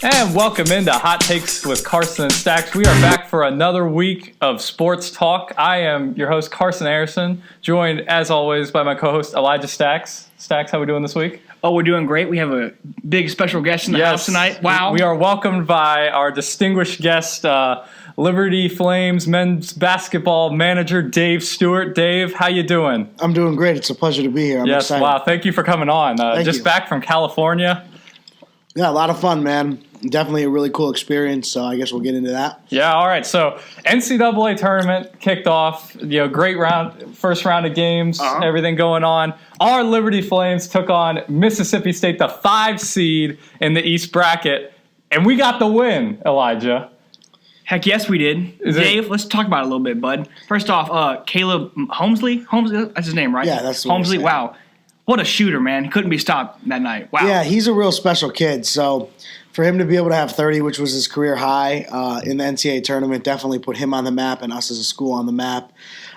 And welcome into Hot Takes with Carson and Stacks. We are back for another week of sports talk. I am your host, Carson Harrison, joined, as always, by my co-host, Elijah Stacks. Stacks, how are we doing this week? Oh, we're doing great. We have a big special guest in the house tonight. Wow. We are welcomed by our distinguished guest, Liberty Flames men's basketball manager, Dave Stuart. Dave, how you doing? I'm doing great. It's a pleasure to be here. I'm excited. Wow. Thank you for coming on. Thank you. Back from California. Yeah, a lot of fun, man. Definitely a really cool experience, so I guess we'll get into that. Yeah, all right. So NCAA Tournament kicked off. Great round, first round of games, everything going on. Our Liberty Flames took on Mississippi State, the 5 seed in the East bracket, and we got the win, Elijah. Heck yes, we did. Dave, let's talk about it a little bit, bud. First off, Caleb Holmesley, that's his name, right? Yeah, that's what Holmesley. Wow. What a shooter, man. He couldn't be stopped that night. Wow. Yeah, he's a real special kid. So for him to be able to have 30, which was his career high in the NCAA tournament, definitely put him on the map and us as a school on the map.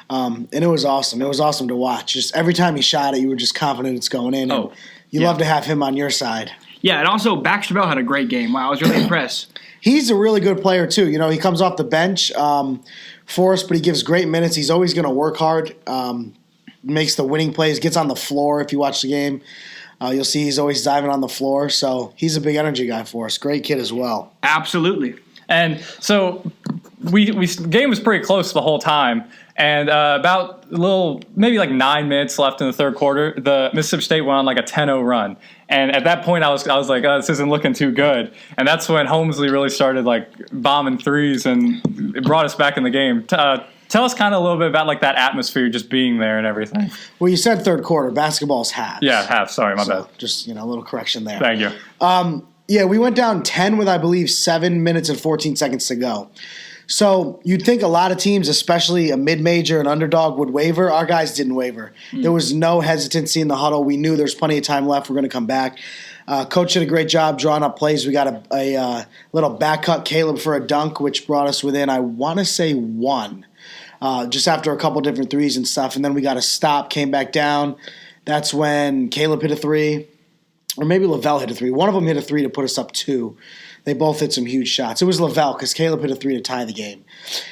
And it was awesome. It was awesome to watch. Just every time he shot it, you were just confident it's going in. And you love to have him on your side. Yeah, and also Baxter Bell had a great game. Wow, I was really impressed. He's a really good player, too. You know, he comes off the bench for us, but he gives great minutes. He's always going to work hard. Makes the winning plays, gets on the floor. If you watch the game, you'll see he's always diving on the floor. So he's a big energy guy for us. Great kid as well. Absolutely. And so the game was pretty close the whole time. And about maybe like 9 minutes left in the third quarter, the Mississippi State went on like a 10-0 run. And at that point, I was like, oh, this isn't looking too good. And that's when Holmesley really started like bombing threes, and it brought us back in the game. Tell us kind of a little bit about like that atmosphere, just being there and everything. Well, you said third quarter. Basketball's halves. Yeah, half. Sorry, my bad. Just a little correction there. Thank you. Yeah, we went down 10 with, I believe, 7 minutes and 14 seconds to go. So you'd think a lot of teams, especially a mid-major and underdog, would waver. Our guys didn't waver. There was no hesitancy in the huddle. We knew there's plenty of time left. We're going to come back. Coach did a great job drawing up plays. We got a little back cut Caleb for a dunk, which brought us within, I want to say, 1. Just after a couple different threes and stuff. And then we got a stop, came back down. That's when Caleb hit a 3. Or maybe Lavelle hit a 3. One of them hit a 3 to put us up 2. They both hit some huge shots. It was Lavelle because Caleb hit a 3 to tie the game.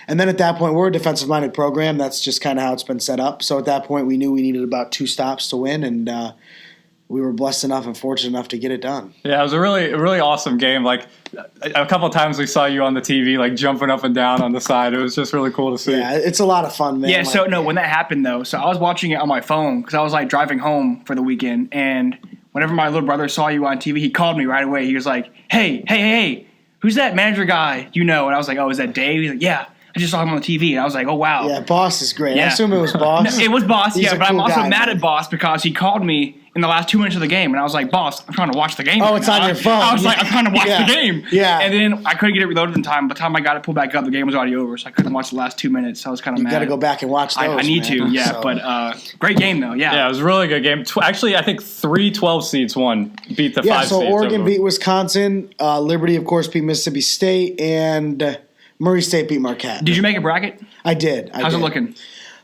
And then at that point, we're a defensive-minded program. That's just kind of how it's been set up. So at that point, we knew we needed about 2 stops to win, and we were blessed enough and fortunate enough to get it done. Yeah, it was a really awesome game. Like a couple of times we saw you on the TV, like jumping up and down on the side. It was just really cool to see. Yeah, it's a lot of fun, man. Yeah, when that happened, though, so I was watching it on my phone because I was like driving home for the weekend, and whenever my little brother saw you on TV, he called me right away. He was like, hey, who's that manager guy you know? And I was like, oh, is that Dave? He's like, yeah. I just saw him on the TV, and I was like, oh, wow. Yeah, Boss is great. Yeah. I assume it was Boss. No, it was Boss, He's but I'm also mad at Boss because he called me in the last 2 minutes of the game, and I was like, Boss, I'm trying to watch the game. Oh, it's on your phone. I was like, I'm trying to watch the game. Yeah. And then I couldn't get it reloaded in time. By the time I got it pulled back up, the game was already over, so I couldn't watch the last 2 minutes, so I was kind of mad. You got to go back and watch those, I need to, yeah. So. But great game, though, yeah. Yeah, it was a really good game. Actually, I think 3 12 seeds beat the 5 seeds. Yeah, so Oregon beat Wisconsin. Liberty, of course, beat Mississippi State, and Murray State beat Marquette. Did you make a bracket? I did. How's it looking?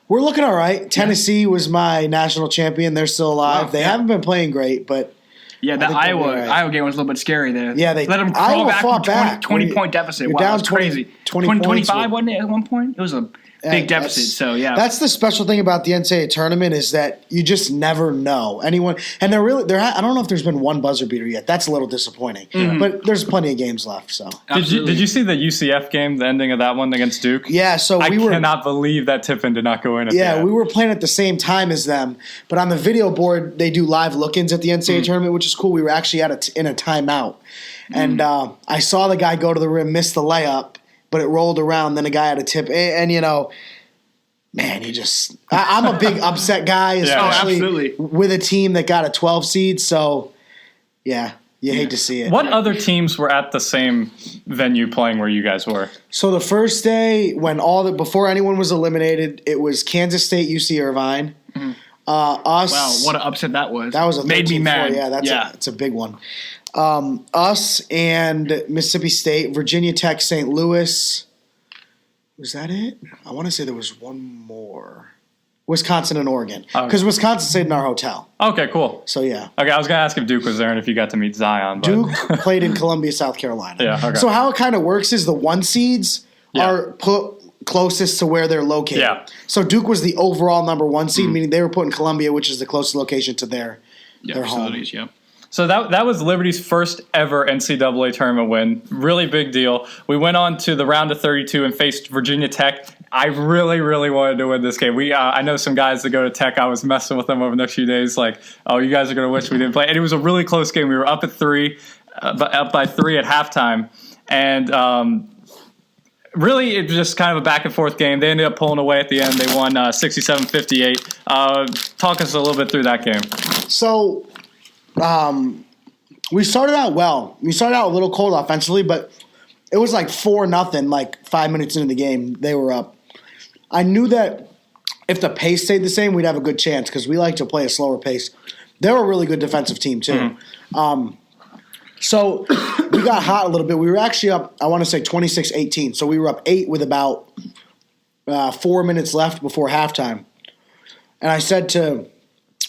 We're looking all right. Tennessee was my national champion. They're still alive. They haven't been playing great, but yeah, that Iowa game was a little bit scary there. Yeah, they let them crawl back from 20-point deficit. Wow, down 20, crazy. 25, wasn't it, at one point? It was a big deficit, so yeah. That's the special thing about the NCAA tournament is that you just never know anyone. And I don't know if there's been one buzzer beater yet. That's a little disappointing. Mm-hmm. But there's plenty of games left. So Did you see the UCF game, the ending of that one against Duke? Yeah, so I cannot believe that tip-in did not go in. We were playing at the same time as them. But on the video board, they do live look-ins at the NCAA tournament, which is cool. We were actually in a timeout. And I saw the guy go to the rim, miss the layup, but it rolled around. Then a guy had a tip. And man, I'm a big upset guy, especially with a team that got a 12 seed. So, yeah, you hate to see it. What other teams were at the same venue playing where you guys were? So the first day, before anyone was eliminated, it was Kansas State, UC Irvine. Mm-hmm. Us. Wow, what an upset that was. That was made me mad. Yeah, that's a big one. Us and Mississippi State, Virginia Tech, St. Louis. Was that it? I want to say there was one more. Wisconsin and Oregon. Because Wisconsin stayed in our hotel. Okay, cool. So, yeah. Okay, I was going to ask if Duke was there and if you got to meet Zion. But. Duke played in Columbia, South Carolina. Yeah, okay. So how it kind of works is the 1 seeds are put closest to where they're located. Yeah. So Duke was the overall number 1 seed, meaning they were put in Columbia, which is the closest location to their home. Yeah. So that was Liberty's first ever NCAA tournament win. Really big deal. We went on to the round of 32 and faced Virginia Tech. I really, really wanted to win this game. I know some guys that go to Tech. I was messing with them over the next few days, like, oh, you guys are going to wish we didn't play. And it was a really close game. We were up by 3 at halftime. And really, it was just kind of a back-and-forth game. They ended up pulling away at the end. They won 67-58. Talk us a little bit through that game. So we started out well. We started out a little cold offensively, but it was like 4-0, like 5 minutes into the game. They were up. I knew that if the pace stayed the same, we'd have a good chance because we like to play a slower pace. They're a really good defensive team, too. Mm-hmm. So we got hot a little bit. We were actually up, I want to say 26-18. So we were up 8 with about 4 minutes left before halftime. And I said to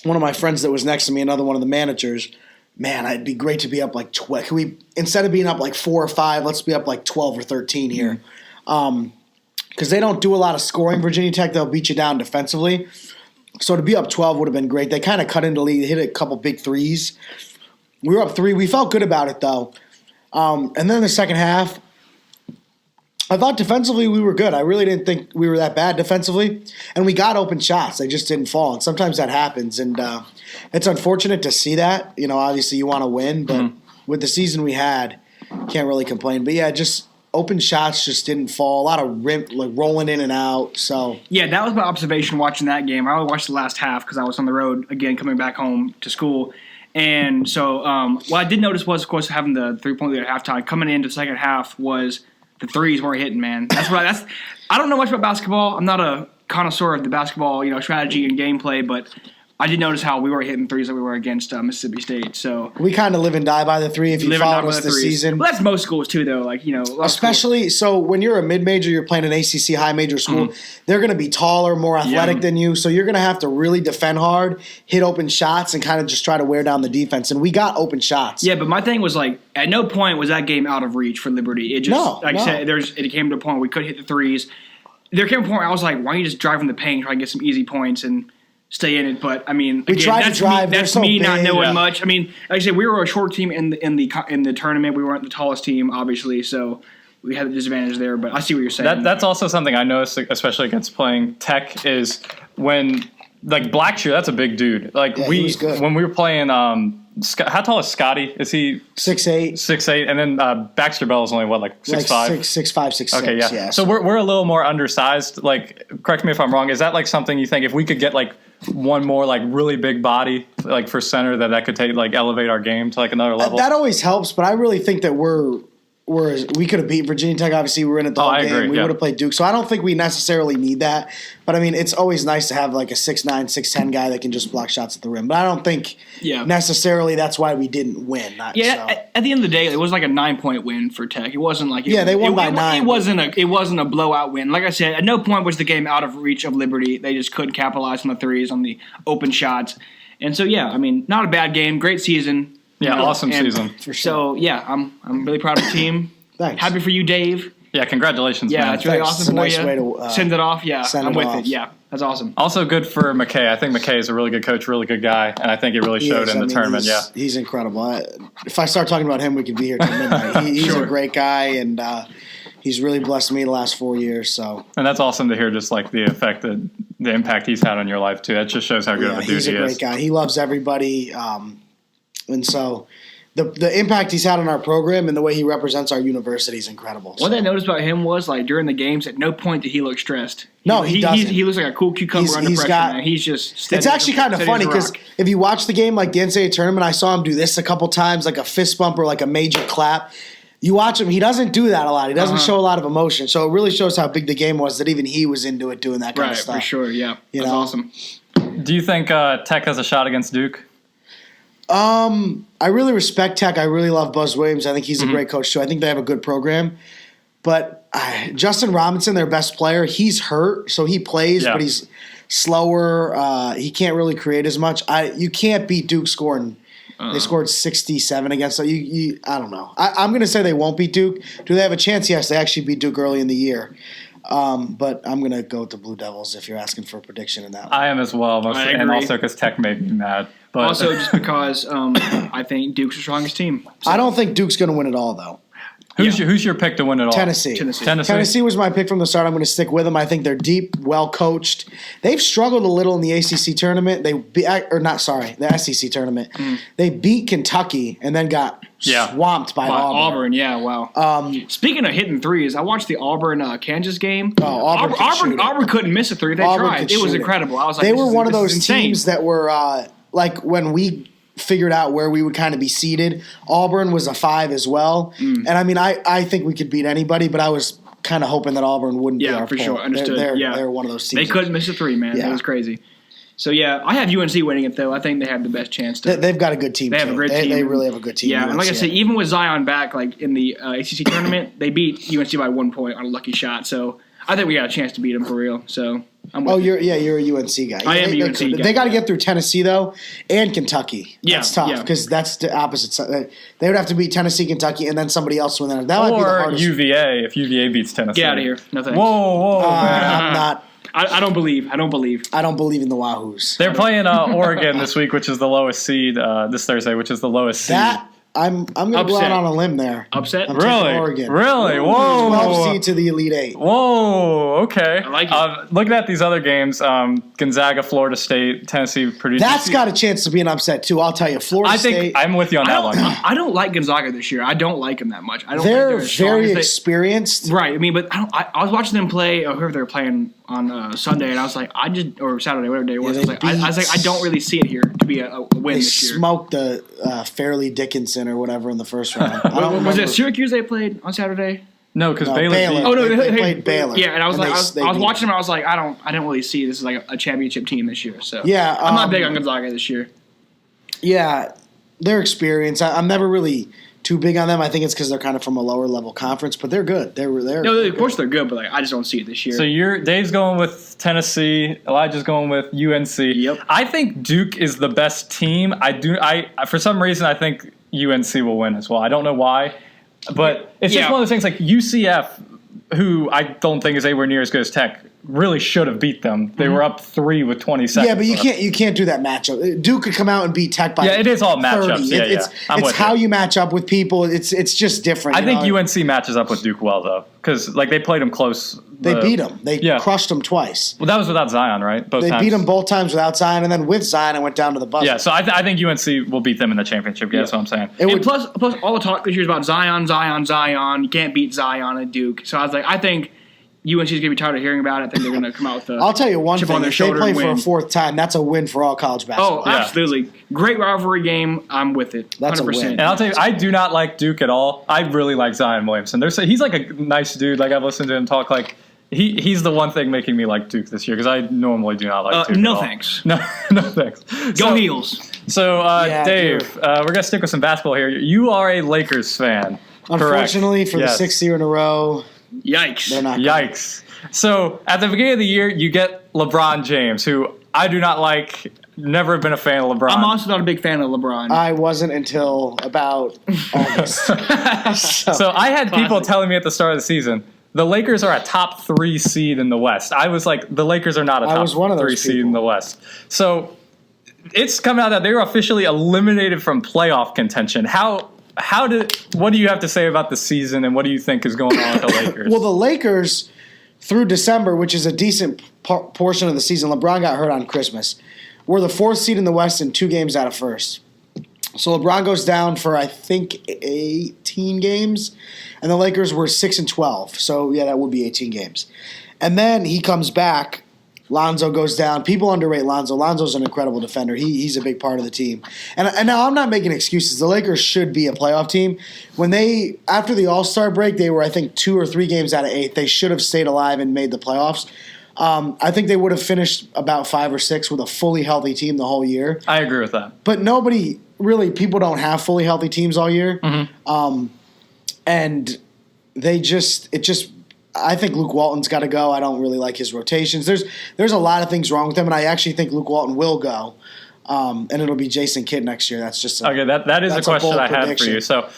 one of my friends that was next to me, another one of the managers, man, it'd be great to be up like 12. Can we, instead of being up like 4 or 5, let's be up like 12 or 13 here. Because they don't do a lot of scoring, Virginia Tech. They'll beat you down defensively. So to be up 12 would have been great. They kind of cut into the lead, hit a couple big threes. We were up 3. We felt good about it, though. And then in the second half, I thought defensively we were good. I really didn't think we were that bad defensively. And we got open shots. They just didn't fall. And sometimes that happens. And it's unfortunate to see that. You know, obviously you want to win. But with the season we had, can't really complain. But, yeah, just open shots just didn't fall. A lot of rolling in and out. So yeah, that was my observation watching that game. I only watched the last half because I was on the road, again, coming back home to school. And so what I did notice was, of course, having the 3-point lead at halftime. Coming into the second half was the threes weren't hitting, man. I don't know much about basketball. I'm not a connoisseur of the basketball, strategy and gameplay, but I did notice how we were hitting threes that we were against Mississippi State. So we kind of live and die by the 3 if you followed us this season. Well, that's most schools too, though. Especially so when you're a mid-major, you're playing an ACC high major school. They're going to be taller, more athletic than you, so you're going to have to really defend hard, hit open shots, and kind of just try to wear down the defense. And we got open shots. Yeah, but my thing was at no point was that game out of reach for Liberty. It just I said, it came to a point where we could hit the threes. There came a point where I was like, why don't you just drive in the paint, try to get some easy points and stay in it, but I mean, we tried to drive. That's me not knowing much. I mean, like I said, we were a short team in the tournament. We weren't the tallest team, obviously, so we had a disadvantage there. But I see what you're saying. That's also something I noticed, especially against playing Tech, is when Blackshear. That's a big dude. He was good. When we were playing. How tall is Scotty? Is he 6'8"? 6'8", and then Baxter Bell is only 6'5"? 6'5", 6'6". Okay, yeah. So we're a little more undersized. Correct me if I'm wrong. Is that something you think if we could get one more really big body for center that could take elevate our game to another level? That always helps, but I really think that we could have beat Virginia Tech. Obviously, we were in it the whole game. We would have played Duke, so I don't think we necessarily need that. But I mean, it's always nice to have a 6'9", 6'10" guy that can just block shots at the rim. But I don't think necessarily that's why we didn't win. At the end of the day, it was a 9-point win for Tech. It wasn't they won by 9. It wasn't a blowout win. Like I said, at no point was the game out of reach of Liberty. They just couldn't capitalize on the threes, on the open shots, and so I mean, not a bad game. Great season. Yeah, awesome season. For sure. So, I'm really proud of the team. Thanks. Happy for you, Dave. Yeah, congratulations, man. Yeah, it's really awesome for nice you. Way to, send it off. Yeah, I'm with off. it. Yeah, that's awesome. Also good for McKay. I think McKay is a really good coach, really good guy, and I think it really showed in the tournament. He's incredible. If I start talking about him, we could be here till midnight. He's a great guy, and he's really blessed me the last 4 years. So, and that's awesome to hear. Just the effect the impact he's had on your life too. That just shows how good of a dude he is. He's a great guy. He loves everybody, and so. The impact he's had on our program and the way he represents our university is incredible. What I noticed about him was during the games, at no point did he look stressed. No, he doesn't. He looks like a cool cucumber under pressure. Man. He's just steady. It's actually kind of funny because if you watch the game, the NCAA tournament, I saw him do this a couple times, a fist bump or a major clap. You watch him; he doesn't do that a lot. He doesn't show a lot of emotion. So it really shows how big the game was that even he was into it, doing that kind of stuff. Right, for sure. Yeah, that's awesome. Do you think Tech has a shot against Duke? I really respect Tech. I really love Buzz Williams. I think he's a great coach too. I think they have a good program. But Justin Robinson, their best player, he's hurt, so he plays, but slower. He can't really create as much. You can't beat Duke scoring. They scored 67 against. So I don't know. I'm going to say they won't beat Duke. Do they have a chance? Yes, they actually beat Duke early in the year. But I'm going to go with the Blue Devils if you're asking for a prediction in that one. I am as well, mostly, and also because Tech made me mad. But Also, just because I think Duke's the strongest team. So. I don't think Duke's going to win it all, though. Who's your pick to win it all? Tennessee. Tennessee was my pick from the start. I'm going to stick with them. I think they're deep, well coached. They've struggled a little in the ACC tournament. The SEC tournament. They beat Kentucky and then got swamped by Auburn. Yeah, wow. Speaking of hitting threes, I watched the Auburn-Kansas game. Oh, Auburn couldn't miss a three. They tried. It was incredible. I was like, they were one of those teams that were like when we figured out where we would kind of be seated. Auburn was a 5 as well. And I mean, I think we could beat anybody, but I was kind of hoping that Auburn wouldn't be our for pull. sure. Understood. They're one of those teams. They couldn't miss a three, man. That was crazy. So, I have UNC winning it, though. I think they have the best chance to. They've got a good team, They have a great team. They really have a good team. Yeah, and like I said, even with Zion back, like in the ACC tournament, they beat UNC by 1 point on a lucky shot. So, I think we got a chance to beat them for real. So, I'm with you're a UNC guy. I am a UNC guy. They got to get through Tennessee, though, and Kentucky. Yeah, that's tough because that's the opposite side. They would have to beat Tennessee, Kentucky, and then somebody else win that. That might be the hardest. UVA if UVA beats Tennessee. Get out of here. No thanks. Whoa, man. I'm not. I don't believe. I don't believe in the Wahoos. They're playing Oregon this week, which is the lowest seed. This Thursday, which is the lowest seed. I'm going to go out on a limb there. Upset? I'm Really? Oregon. Really? Whoa. 12 seed to the Elite 8. Whoa, okay. I like it. Looking at these other games, Gonzaga, Florida State, Tennessee, Purdue. That's got a chance to be an upset, too. I'll tell you. Florida State. I think I'm with you on that one. I don't like Gonzaga this year. I don't like them that much. I don't They're think they're very experienced. Right. I mean, but I was watching them play, whoever they were playing on Sunday, and I was like, or Saturday, whatever day it was. I was like, I don't really see it here to be a win this year. They smoked the Fairleigh Dickinson or whatever in the first round. Was it Syracuse they played on Saturday? No, because Baylor. They played Baylor. Yeah, and I was I was watching them. I was like, I don't really see this is like a championship team this year. So yeah, I'm not big on Gonzaga this year. Yeah, they're experienced. I'm never really too big on them. I think it's because they're kind of from a lower level conference, but they're good. No, of course they're good, but I just don't see it this year. So Dave's going with Tennessee. Elijah's going with UNC. Yep. I think Duke is the best team. I for some reason I think UNC will win as well. I don't know why, but it's just one of those things like UCF, who I don't think is anywhere near as good as Tech, really should have beat them. They were up 3 with 20 seconds. Yeah, but you can't do that matchup. Duke could come out and beat Tech by 30. It is all matchups. It's how you match up with people. It's just different. I think UNC matches up with Duke well though, because they played them close. They beat them. They crushed them twice. Well, that was without Zion, right? They beat them both times without Zion, and then with Zion, it went down to the buzzer. Yeah, so I think UNC will beat them in the championship game. That's what I'm saying. Plus all the talk this year is about Zion. You can't beat Zion at Duke. So I was like, I think UNC is going to be tired of hearing about it. I think they're going to come out with a I'll tell you one chip thing. on their If they shoulder play and for win. a fourth time, that's a win for all college basketball. Oh, absolutely. Great rivalry game. I'm with it. 100%. That's a win. And I'll tell you, I do not like Duke at all. I really like Zion Williamson. He's like a nice dude. Like I've listened to him talk. Like he's the one thing making me like Duke this year because I normally do not like Duke. No at all. thanks. No thanks. Go Heels. So Dave, we're gonna stick with some basketball here. You are a Lakers fan. Unfortunately, for the 6th year in a row, yikes. They're not. Yikes. So at the beginning of the year, you get LeBron James, who I do not like. Never been a fan of LeBron. I'm also not a big fan of LeBron. I wasn't until about August. So I had people telling me at the start of the season, the Lakers are a top 3 seed in the West. I was like, the Lakers are not a top 3 seed in the West. So it's coming out that they were officially eliminated from playoff contention. What do you have to say about the season, and what do you think is going on with the Lakers? Well, the Lakers, through December, which is a decent portion of the season, LeBron got hurt on Christmas. We're the 4th seed in the West and 2 games out of first. So LeBron goes down for, I think, 18 games, and the Lakers were 6 and 12. So, yeah, that would be 18 games. And then he comes back. Lonzo goes down. People underrate Lonzo. Lonzo's an incredible defender. He's a big part of the team. And now I'm not making excuses. The Lakers should be a playoff team. After the All-Star break, they were, I think, 2 or 3 games out of 8. They should have stayed alive and made the playoffs. I think they would have finished about 5 or 6 with a fully healthy team the whole year. I agree with that. But people don't have fully healthy teams all year. Mm-hmm. And it just I think Luke Walton's got to go. I don't really like his rotations. There's a lot of things wrong with him, and I actually think Luke Walton will go. And it'll be Jason Kidd next year. That's just okay. That is a question I had for you. So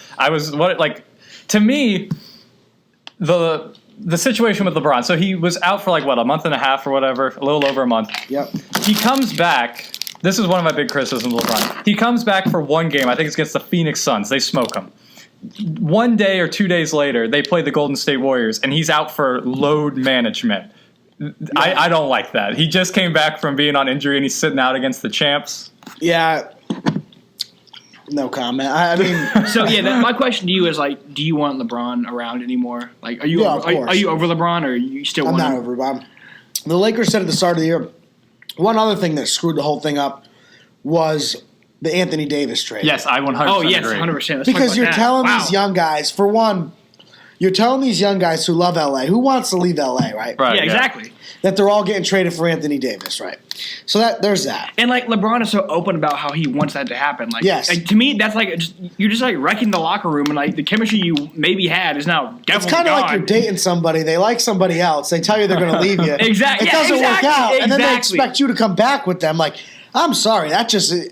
to me, the situation with LeBron. So he was out for a month and a half or whatever, a little over a month. Yep. He comes back. This is one of my big criticisms of LeBron. He comes back for one game. I think it's against the Phoenix Suns. They smoke him. 1 day or 2 days later, they play the Golden State Warriors, and he's out for load management. Yeah. I don't like that. He just came back from being on injury, and he's sitting out against the champs. Yeah. No comment. I mean, so my question to you is do you want LeBron around anymore? Are you over LeBron, or are you still? I'm not over LeBron. The Lakers said at the start of the year, one other thing that screwed the whole thing up was the Anthony Davis trade. Yes, I 100% Oh yes, agree. 100%. Because you're telling these young guys, for one, you're telling these young guys who love LA, who wants to leave LA, right? Yeah, exactly. That they're all getting traded for Anthony Davis, right? So there's that. And LeBron is so open about how he wants that to happen. Yes. To me, that's you're just wrecking the locker room, and the chemistry you maybe had is now definitely It's kind of like you're dating somebody. They like somebody else. They tell you they're going to leave you. Exactly. It doesn't work out, and then they expect you to come back with them. I'm sorry, that just.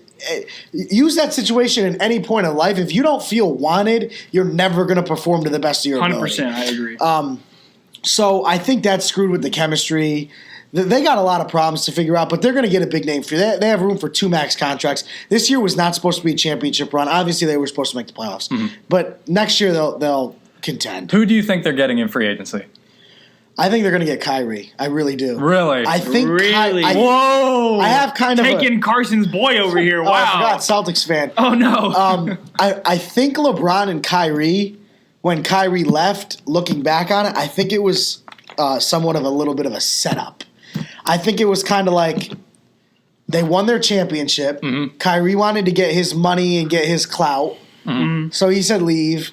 Use that situation in any point in life. If you don't feel wanted, you're never going to perform to the best of your ability. 100%, I agree. So I think that's screwed with the chemistry. They got a lot of problems to figure out, but they're going to get a big name for you. They have room for 2 max contracts. This year was not supposed to be a championship run. Obviously, they were supposed to make the playoffs. Mm-hmm. But next year, they'll contend. Who do you think they're getting in free agency? I think they're going to get Kyrie. I really do. Really? I think really? Whoa! I have kind of taking Carson's boy over here. Wow! I forgot, Celtics fan. Oh no! I think LeBron and Kyrie, when Kyrie left, looking back on it, I think it was somewhat of a little bit of a setup. I think it was kind of like they won their championship. Mm-hmm. Kyrie wanted to get his money and get his clout, so he said leave.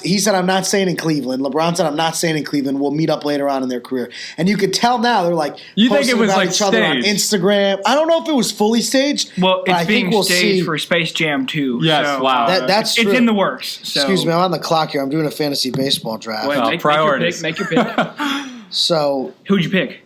He said, I'm not staying in Cleveland. LeBron said, I'm not staying in Cleveland. We'll meet up later on in their career. And you could tell now they're you think it was about each other on Instagram. I don't know if it was fully staged. Well, it's being we'll staged for Space Jam 2. Yes, so wow. That's true. It's in the works. So. Excuse me, I'm on the clock here. I'm doing a fantasy baseball draft. Well, priorities. Make your pick. So who'd you pick?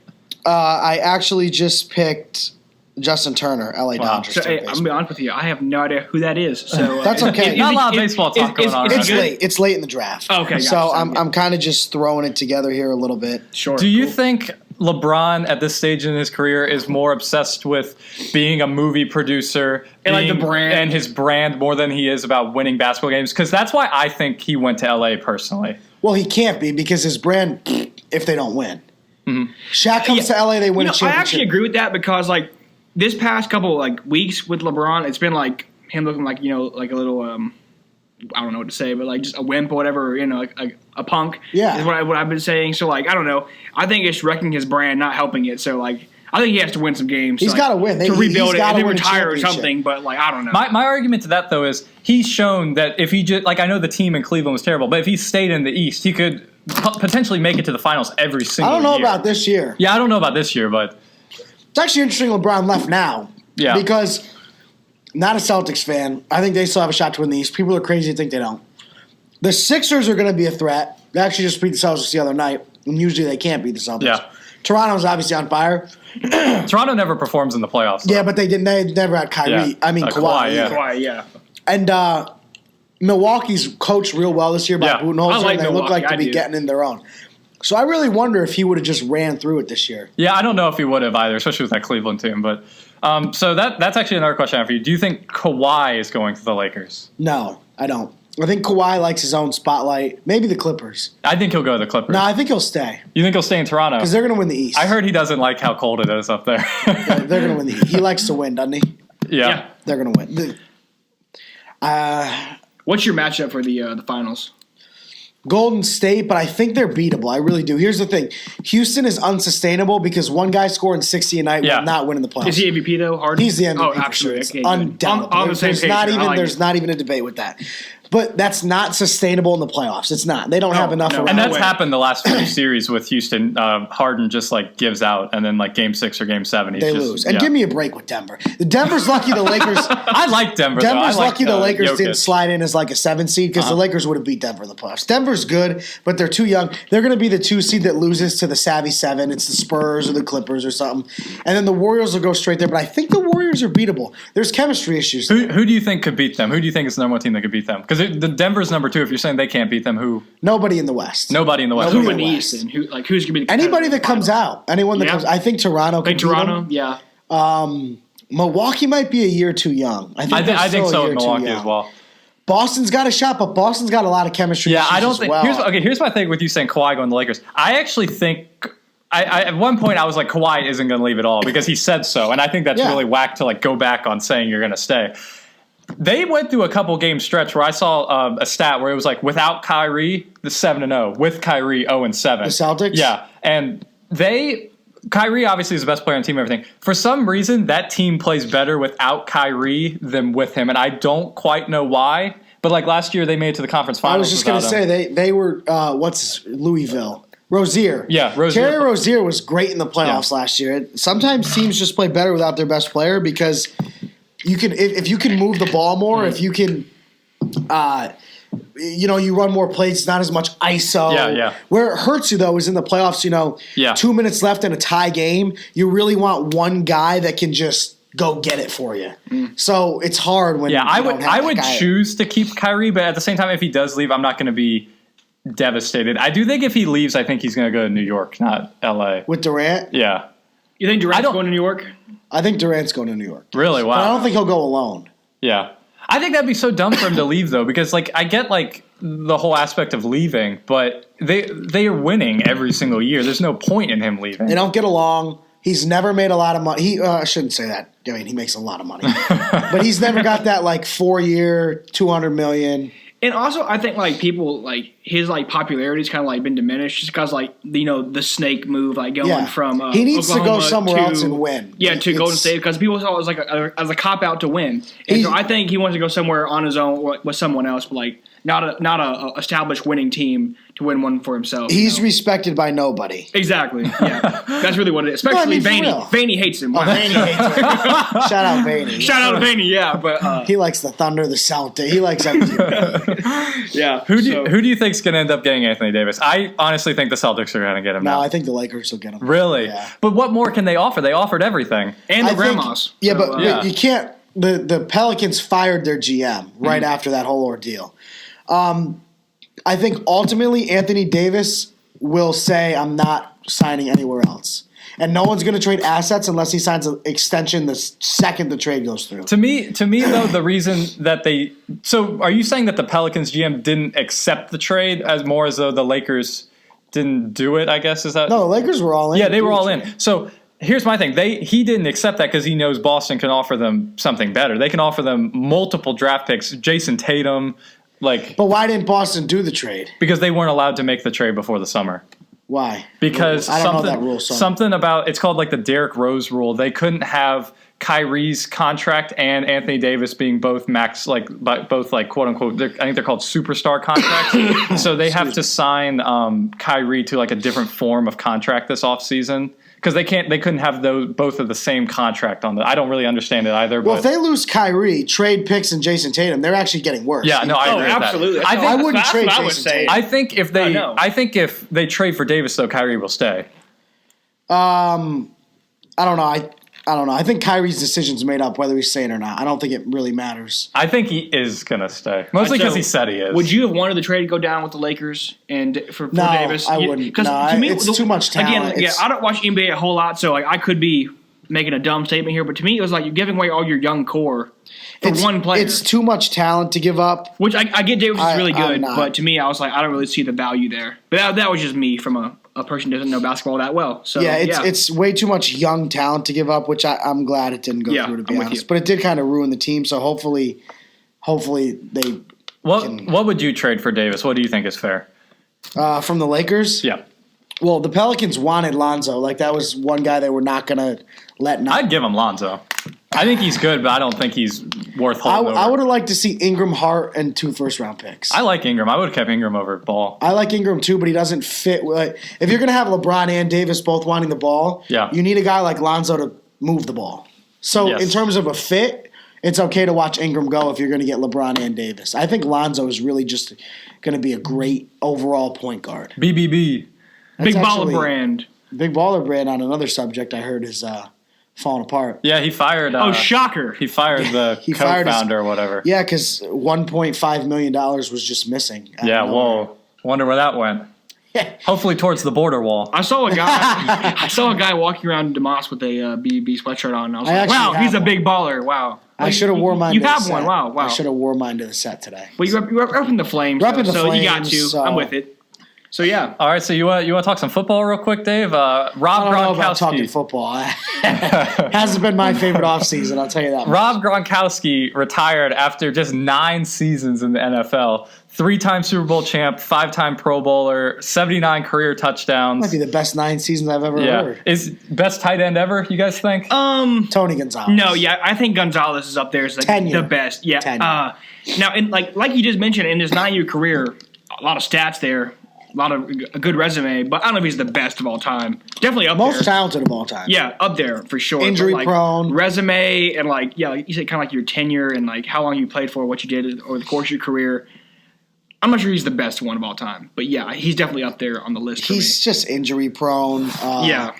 I actually just picked Justin Turner, LA Dodgers. So, I'm going to be honest with you. I have no idea who that is. So that's okay. Not a lot of baseball talk going on. It's late. It's late in the draft. Oh, okay. So I'm kind of just throwing it together here a little bit. Sure. Do you think LeBron at this stage in his career is more obsessed with being a movie producer and the brand and his brand more than he is about winning basketball games? Because that's why I think he went to LA personally. Well, he can't be because his brand, if they don't win. Mm-hmm. Shaq comes to LA, they win a championship. I actually agree with that because this past couple weeks with LeBron, it's been him looking like a little I don't know what to say, but just a wimp or whatever, a punk. Yeah, is what I've been saying. So I don't know. I think it's wrecking his brand, not helping it. So I think he has to win some games. He's got to win to rebuild it and then retire or something. But I don't know. My argument to that though is he's shown that if he just I know the team in Cleveland was terrible, but if he stayed in the East, he could potentially make it to the finals every single year. I don't know about this year. Yeah, I don't know about this year, but it's actually interesting LeBron left now. Yeah. Because not a Celtics fan. I think they still have a shot to win the East. People are crazy to think they don't. The Sixers are going to be a threat. They actually just beat the Celtics the other night, and usually they can't beat the Celtics. Yeah. Toronto's obviously on fire. Toronto never performs in the playoffs. Though. Yeah, but they never had Kyrie. Yeah. I mean, Kawhi. Kawhi, yeah. And Milwaukee's coached real well this year by Budenholzer, and they look like to be getting in their own. So I really wonder if he would have just ran through it this year. Yeah, I don't know if he would have either, especially with that Cleveland team. But so that's actually another question I have for you. Do you think Kawhi is going to the Lakers? No, I don't. I think Kawhi likes his own spotlight. Maybe the Clippers. I think he'll go to the Clippers. No, I think he'll stay. You think he'll stay in Toronto? Because they're going to win the East. I heard he doesn't like how cold it is up there. They're going to win the East. He likes to win, doesn't he? Yeah. They're going to win. What's your matchup for the finals? Golden State, but I think they're beatable. I really do. Here's the thing. Houston is unsustainable because one guy scoring 60 a night will not win in the playoffs. Is he MVP, though? Harden? He's the MVP. Oh, absolutely. Sure. It's undoubtedly. On the same page. There's not even a debate with that. But that's not sustainable in the playoffs. It's not. They don't have enough around. And that's happened the last few series with Houston. Harden just gives out, and then Game 6 or Game 7, they lose. And give me a break with Denver. Denver's lucky the Lakers. I like Denver. Denver's lucky the Lakers Jokic. didn't slide in as a 7 seed because the Lakers would have beat Denver in the playoffs. Denver's good, but they're too young. They're going to be the 2 seed that loses to the savvy 7. It's the Spurs or the Clippers or something, and then the Warriors will go straight there. But I think the Warriors are beatable. There's chemistry issues. Who do you think could beat them? Who do you think is the number 1 team that could beat them? Because the Denver's number 2. If you're saying they can't beat them, who? Nobody in the West. Nobody in the West. Who in the East? And who's going to be the anybody that comes out? Anyone that comes? I think Toronto. Could beat them. Yeah. Milwaukee might be a year too young. I think so with Milwaukee as well. Boston's got a shot, but Boston's got a lot of chemistry. Yeah, I don't think. Well. Here's my thing with you saying Kawhi going to the Lakers. I actually think. I at one point I was like, Kawhi isn't going to leave at all because he said so, and I think that's really whack to go back on saying you're going to stay. They went through a couple game stretch where I saw a stat where it was without Kyrie, the 7-0, with Kyrie 0-7. The Celtics? Yeah. And Kyrie obviously is the best player on the team and everything. For some reason, that team plays better without Kyrie than with him. And I don't quite know why. But last year, they made it to the conference finals. I was just going to say, they were, Louisville? Rozier. Yeah, Rozier. Terry Rozier was great in the playoffs last year. Sometimes teams just play better without their best player because you can, if you can move the ball more, if you can, you run more plays, it's not as much ISO. Yeah. Where it hurts you though is in the playoffs. 2 minutes left in a tie game. You really want one guy that can just go get it for you. So it's hard when. Yeah, I would choose to keep Kyrie, but at the same time, if he does leave, I'm not going to be devastated. I do think if he leaves, I think he's going to go to New York, not LA. With Durant? Yeah. You think Durant's going to New York? I think Durant's going to New York. Really? Wow. But I don't think he'll go alone. Yeah. I think that'd be so dumb for him to leave, though, because I get the whole aspect of leaving, but they are winning every single year. There's no point in him leaving. They don't get along. He's never made a lot of money. I shouldn't say that. I mean, he makes a lot of money, but he's never got that 4-year, $200 million. And also, I think people his popularity's kind of been diminished just because the snake move going from he needs Oklahoma to go somewhere else and win. Yeah, to Golden State because people saw it as a cop out to win. And so I think he wants to go somewhere on his own with someone else, but not a established winning team to win one for himself. He's respected by nobody. Exactly. Yeah, that's really what it is. Especially Vaney. Vaney hates him. Vaney hates him. Shout out Vaney. Shout out Vaney. Yeah, but he likes the Thunder, the Celtics. He likes everything. Yeah. Who do you think's going to end up getting Anthony Davis? I honestly think the Celtics are going to get him. No, I think the Lakers will get him. Really? Yeah. But what more can they offer? They offered everything. And the grandmas. But you can't. The Pelicans fired their GM right after that whole ordeal. I think ultimately Anthony Davis will say, I'm not signing anywhere else. And no one's going to trade assets unless he signs an extension the second the trade goes through. To me, though, the reason that so are you saying that the Pelicans GM didn't accept the trade as though the Lakers didn't do it, I guess? Is that? No, the Lakers were all in. Yeah, they were all in. So here's my thing. He didn't accept that because he knows Boston can offer them something better. They can offer them multiple draft picks, Jason Tatum. But why didn't Boston do the trade? Because they weren't allowed to make the trade before the summer. Why? Because I don't know that rule. Something about it's called the Derrick Rose rule. They couldn't have Kyrie's contract and Anthony Davis being both max both quote unquote. I think they're called superstar contracts. So they have to sign Kyrie to a different form of contract this offseason. Because they couldn't have both of the same contract on I don't really understand it either. Well, if they lose Kyrie, trade picks and Jason Tatum, they're actually getting worse. Yeah, no, I agree with absolutely. That. I wouldn't trade Jason Tatum. I think if they trade for Davis, though, Kyrie will stay. I don't know. I don't know. I think Kyrie's decision's made up whether he's staying or not. I don't think it really matters. I think he is going to stay. Mostly because he said he is. Would you have wanted the trade to go down with the Lakers and for Davis? I wouldn't. Because to me, it's too much talent. Again, I don't watch NBA a whole lot, so I could be making a dumb statement here. But to me, it was you're giving away all your young core for one player. It's too much talent to give up. Which I get Davis is really good, but to me, I was I don't really see the value there. But that was just me from a person who doesn't know basketball that well. So it's way too much young talent to give up, which I'm glad it didn't go through, to be honest. But it did kind of ruin the team. So hopefully they. What would you trade for Davis? What do you think is fair? From the Lakers? Yeah. Well, the Pelicans wanted Lonzo. That was one guy they were not going to let. I'd give him Lonzo. I think he's good, but I don't think he's worth holding I over. would have liked to see Ingram, Hart, and 2 first-round picks. I like Ingram. I would have kept Ingram over Ball. I like Ingram too, but he doesn't fit. If you're going to have LeBron and Davis both wanting the ball, you need a guy like Lonzo to move the ball. So in terms of a fit, it's okay to watch Ingram go if you're going to get LeBron and Davis. I think Lonzo is really just going to be a great overall point guard. BBB. Big baller brand. Big baller brand on another subject I heard is falling apart. Yeah, he fired. Shocker. He fired the co-founder or whatever. Yeah, because $1.5 million was just missing. Yeah, whoa. Wonder where that went. Hopefully towards the border wall. I saw a guy walking around Damas with a BB sweatshirt on. And I was like, wow, he's a big baller. Wow. I should have wore mine. You have one. Wow. I should have wore mine to the set today. Well, you're repping the Flames. So you got to. So. I'm with it. So yeah. All right. So you want to talk some football real quick, Dave? Rob Gronkowski. I don't know about talking football. Hasn't been my favorite offseason, I'll tell you that much. Rob Gronkowski retired after just 9 seasons in the NFL. 3-time Super Bowl champ, 5-time Pro Bowler, 79 career touchdowns. Might be the best 9 seasons I've ever heard. Is best tight end ever, you guys think? Tony Gonzalez. No, I think Gonzalez is up there as the best. Yeah. Now, like you just mentioned, in his 9-year career, a lot of stats there. A lot of a good resume, but I don't know if he's the best of all time. Definitely up there. Most talented of all time. Yeah, up there for sure. Injury prone. Resume and like you said, kind of like your tenure and like how long you played for, what you did over the course of your career. I'm not sure he's the best one of all time, but yeah, he's definitely up there on the list. He's just injury prone.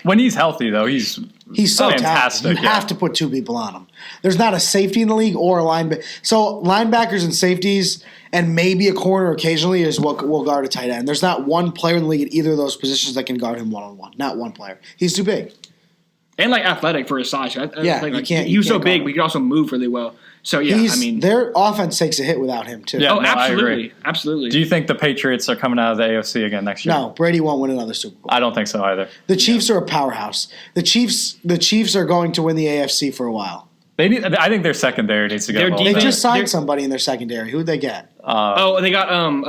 When he's healthy though, he's so fantastic. Talented. You have to put 2 people on him. There's not a safety in the league or a linebacker. So linebackers and safeties and maybe a corner occasionally is what will guard a tight end. There's not one player in the league at either of those positions that can guard him one-on-one. Not one player. He's too big. And like athletic for his size. You can't. He was so big, but he could also move really well. So yeah, their offense takes a hit without him too. Yeah, absolutely. Do you think the Patriots are coming out of the AFC again next year? No, Brady won't win another Super Bowl. I don't think so either. The Chiefs are a powerhouse. The Chiefs are going to win the AFC for a while. I think their secondary needs to get They just signed somebody in their secondary. Who'd they get? They got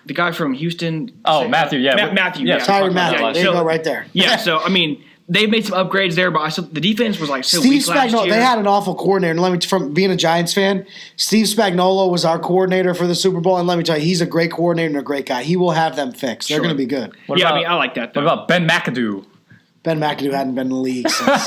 the guy from Houston. Matthew. Yeah, Matthew. Yeah, Tyrann Mathieu. There you go, right there. Yeah. So I mean, they've made some upgrades there, but the defense was like so weak last year. They had an awful coordinator. And from being a Giants fan, Steve Spagnuolo was our coordinator for the Super Bowl, and let me tell you, he's a great coordinator and a great guy. He will have them fixed. They're going to be good. I like that. Though. What about Ben McAdoo? Ben McAdoo hadn't been in the league since.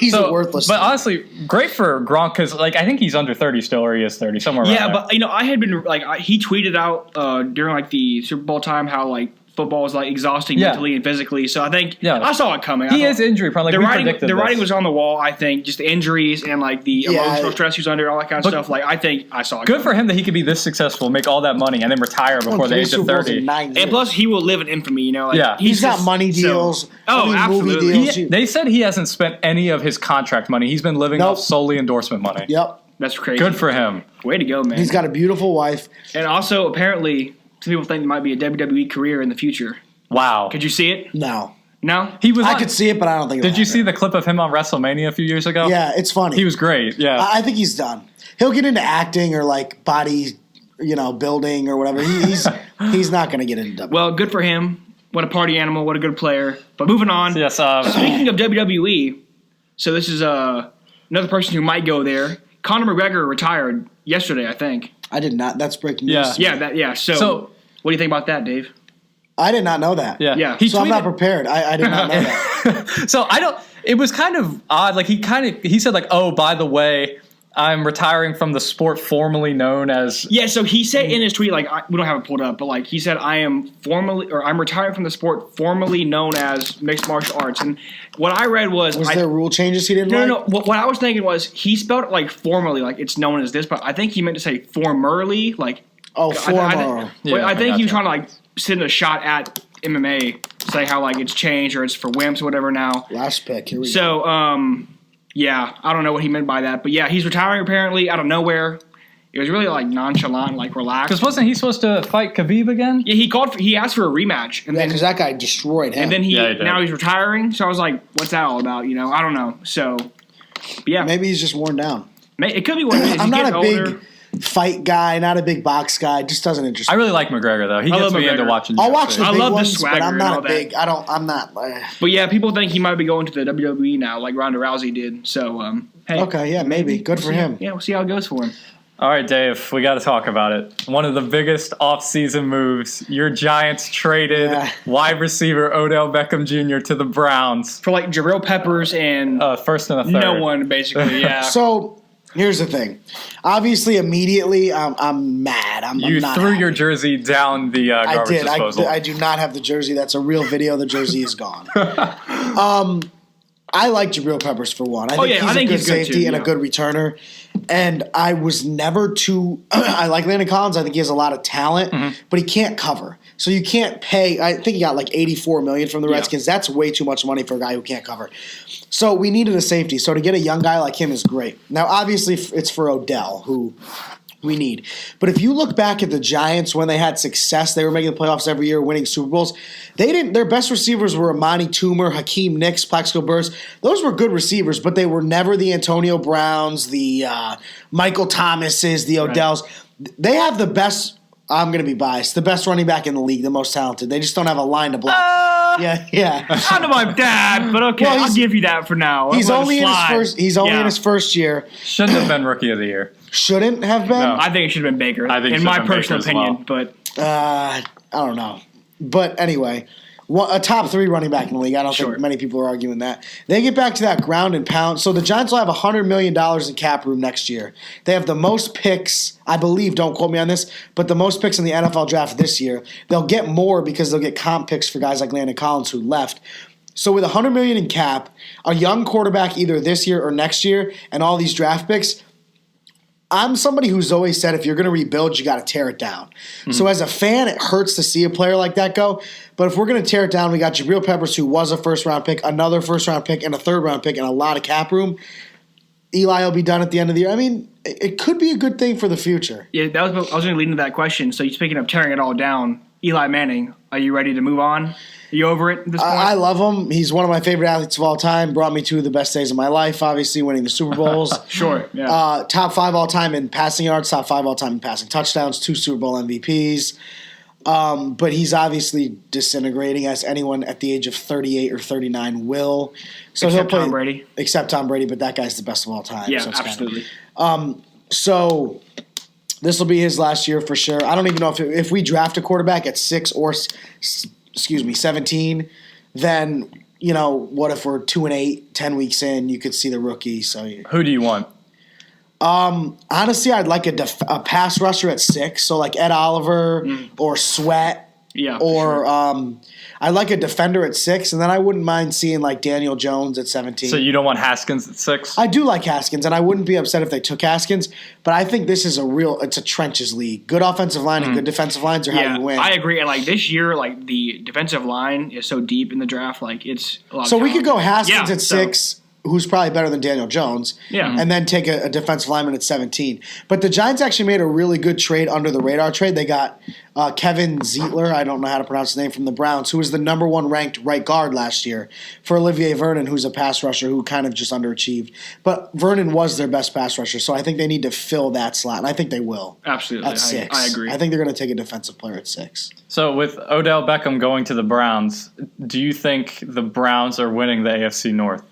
He's a worthless. But honestly, great for Gronk because, I think he's under 30 still, or he is 30 somewhere. Yeah, but I had been he tweeted out during the Super Bowl time how football is exhausting mentally and physically. So I think I saw it coming. He is injury prone. The writing was on the wall. I think just the injuries and the emotional stress he was under, all that kind of stuff. I think I saw it. Good for him that he could be this successful, make all that money, and then retire before the age of 30. And plus, he will live in infamy. He's got money deals. Absolutely. Movie deals. They said he hasn't spent any of his contract money. He's been living off solely endorsement money. Yep. That's crazy. Good for him. Way to go, man. He's got a beautiful wife. And also, apparently, some people think there might be a WWE career in the future. Wow. Could you see it? No. I could see it, but I don't think. Did you see the clip of him on WrestleMania a few years ago? Yeah, it's funny. He was great. Yeah. I think he's done. He'll get into acting or body, building or whatever. He's not going to get into WWE. Well, good for him. What a party animal. What a good player. But moving on. Yes. Speaking of WWE, so this is another person who might go there. Conor McGregor retired yesterday, I think. I did not. That's breaking news. Yeah. So, what do you think about that, Dave? I did not know that. Yeah. I'm not prepared. I did not know that. So it was kind of odd. He said oh, by the way, I'm retiring from the sport formerly known as. Yeah. So he said in his tweet, we don't have it pulled up, but he said, I'm retiring from the sport formerly known as mixed martial arts. And what I read was there rule changes he didn't like? No. What I was thinking was he spelled it formally, it's known as this, but I think he meant to say formerly, former. I think he was trying to send a shot at MMA, say how it's changed or it's for wimps or whatever now. Last pick. Here we go. So, I don't know what he meant by that, but he's retiring apparently out of nowhere. It was really nonchalant, relaxed. Because wasn't he supposed to fight Khabib again? Yeah, he asked for a rematch, and because that guy destroyed him. And then now he's retiring. So I was like, what's that all about? I don't know. So, yeah, maybe he's just worn down. It could be what it is. I'm not a big fight guy, not a big box guy. Just doesn't interest me. I really like McGregor though. He gets me into watching. I'll watch the I big love the ones, swagger but I'm and not all a big. I'm not. But yeah, people think he might be going to the WWE now, like Ronda Rousey did. So, hey. Okay, yeah, maybe. Good for him. Yeah, we'll see how it goes for him. All right, Dave, we got to talk about it. One of the biggest offseason moves. Your Giants traded wide receiver Odell Beckham Jr. to the Browns. For like Jabril Peppers and first and a third. no one, basically, yeah. So here's the thing. Obviously, immediately, I'm mad. I'm not threw happy. your jersey down the garbage disposal. I do not have the jersey. That's a real video. The jersey is gone. I like Jabril Peppers for one. I think he's a good safety and a good returner. And I was never too – I like Landon Collins. I think he has a lot of talent, but he can't cover. So you can't pay – I think he got like $84 million from the Redskins. That's way too much money for a guy who can't cover. So we needed a safety. So to get a young guy like him is great. Now, obviously, it's for Odell, who – we need. But if you look back at the Giants when they had success, they were making the playoffs every year, winning Super Bowls. They didn't. Their best receivers were Amani Toomer, Hakeem Nicks, Plaxico Burress. Those were good receivers, but they were never the Antonio Browns, the Michael Thomases, the Odells. Right. They have the best. I'm going to be biased. The best running back in the league, the most talented. They just don't have a line to block. Yeah. I know my dad, but okay, I'll give you that for now. He's only in his first year. Shouldn't have been Rookie of the Year. Shouldn't have been? No, I think it should have been Baker. In my personal opinion, but I don't know. But anyway, a top 3 running back in the league. I don't think many people are arguing that. They get back to that ground and pound. So the Giants will have $100 million in cap room next year. They have the most picks, I believe, don't quote me on this, but the most picks in the NFL draft this year. They'll get more because they'll get comp picks for guys like Landon Collins who left. So with $100 million in cap, a young quarterback either this year or next year, and all these draft picks, I'm somebody who's always said if you're going to rebuild, you got to tear it down. So as a fan, it hurts to see a player like that go. But if we're going to tear it down, we got Jabril Peppers, who was a first-round pick, another first-round pick, and a third-round pick, and a lot of cap room. Eli will be done at the end of the year. I mean, it could be a good thing for the future. Yeah, I was going to lead into that question. So speaking of tearing it all down, Eli Manning, are you ready to move on? Are you over it at this point? I love him. He's one of my favorite athletes of all time. Brought me to the best days of my life, obviously winning the Super Bowls. Sure, yeah. Top 5 all time in passing yards, top 5 all time in passing touchdowns, 2 Super Bowl MVPs. But he's obviously disintegrating, as anyone at the age of 38 or 39 will. So except Tom Brady. Except Tom Brady, but that guy's the best of all time. Yeah, so absolutely. So this will be his last year for sure. I don't even know if we draft a quarterback at 6 or 17, then, what if we're 2-8, 10 weeks in, you could see the rookie. So who do you want? Honestly, I'd like a pass rusher at 6, so like Ed Oliver or Sweat. Yeah. Or I like a defender at 6, and then I wouldn't mind seeing like Daniel Jones at 17. So you don't want Haskins at 6? I do like Haskins, and I wouldn't be upset if they took Haskins, but I think this is it's a trenches league. Good offensive line and good defensive lines are how you win. I agree. And like this year, like the defensive line is so deep in the draft, like it's a lot of So talent. we could go Haskins at 6. Who's probably better than Daniel Jones, and then take a defensive lineman at 17. But the Giants actually made a really good trade under the radar trade. They got Kevin Zeitler, I don't know how to pronounce his name, from the Browns, who was the number 1 ranked right guard last year, for Olivier Vernon, who's a pass rusher who kind of just underachieved. But Vernon was their best pass rusher, so I think they need to fill that slot, and I think they will. Absolutely. At 6. I agree. I think they're going to take a defensive player at 6. So with Odell Beckham going to the Browns, do you think the Browns are winning the AFC North?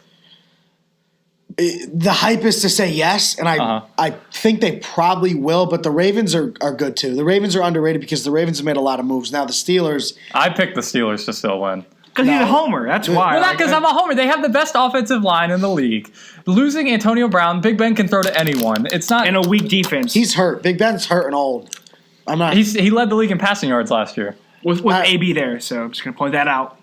The hype is to say yes, and I think they probably will, but the Ravens are good too. The Ravens are underrated because the Ravens have made a lot of moves. Now the Steelers... I picked the Steelers to still win. Because he's a homer, that's why. Well, not because I'm a homer. They have the best offensive line in the league. Losing Antonio Brown, Big Ben can throw to anyone. It's not... And a weak defense. He's hurt. Big Ben's hurt and old. He led the league in passing yards last year. With AB there, so I'm just going to point that out.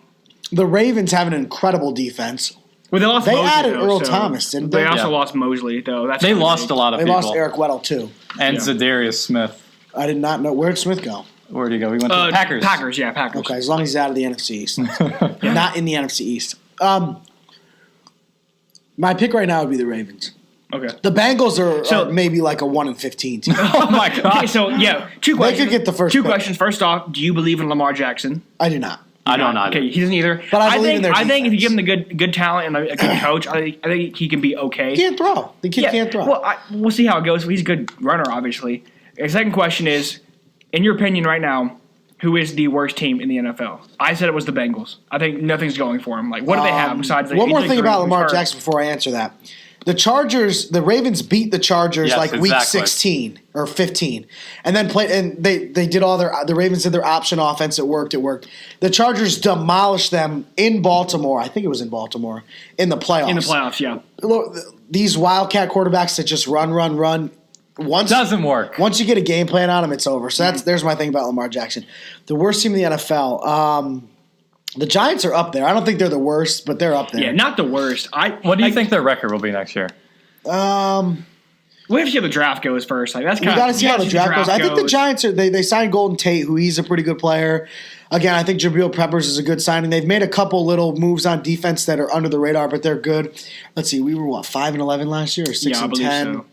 The Ravens have an incredible defense. Well, they lost Mosley, added though, Earl Thomas, didn't they? They also lost Mosley, though. They lost a lot of people. They lost Eric Weddle, too. And Zadarius Smith. I did not know. Where'd Smith go? Where'd he go? He went to the Packers. Packers. Okay, as long as he's out of the NFC East. Not in the NFC East. My pick right now would be the Ravens. Okay. The Bengals are maybe like a 1-15 team. Oh, my God. Okay, so, two questions. They could get the first Two pick. questions. First off, do you believe in Lamar Jackson? I do not. I don't either. Okay, he doesn't either. But I believe in their I think if you defense. give him the good talent and a good coach, I think he can be okay. He can't throw. The kid can't throw. Well, we'll see how it goes. He's a good runner, obviously. The second question is, in your opinion right now, who is the worst team in the NFL? I said it was the Bengals. I think nothing's going for them. Like, what do they have besides the One more AJ thing Green, about who's Lamar hurt? Jackson before I answer that. The Ravens beat the Chargers Yes, week exactly. 16 or 15, and then they did the Ravens did their option offense. It worked. The Chargers demolished them in Baltimore. I think it was in Baltimore in the playoffs. In the playoffs, yeah. Look, these Wildcat quarterbacks that just run. Doesn't work. Once you get a game plan on them, it's over. So there's my thing about Lamar Jackson. The worst team in the NFL. The Giants are up there. I don't think they're the worst, but they're up there. Yeah, not the worst. What do you think their record will be next year? We have to see how the draft goes first. Like, that's We kind got to see how the draft goes. I think the goes. Giants they signed Golden Tate, who he's a pretty good player. Again, I think Jabril Peppers is a good signing. They've made a couple little moves on defense that are under the radar, but they're good. Let's see, we were 5-11 last year, or 6-10. Yeah, I believe so.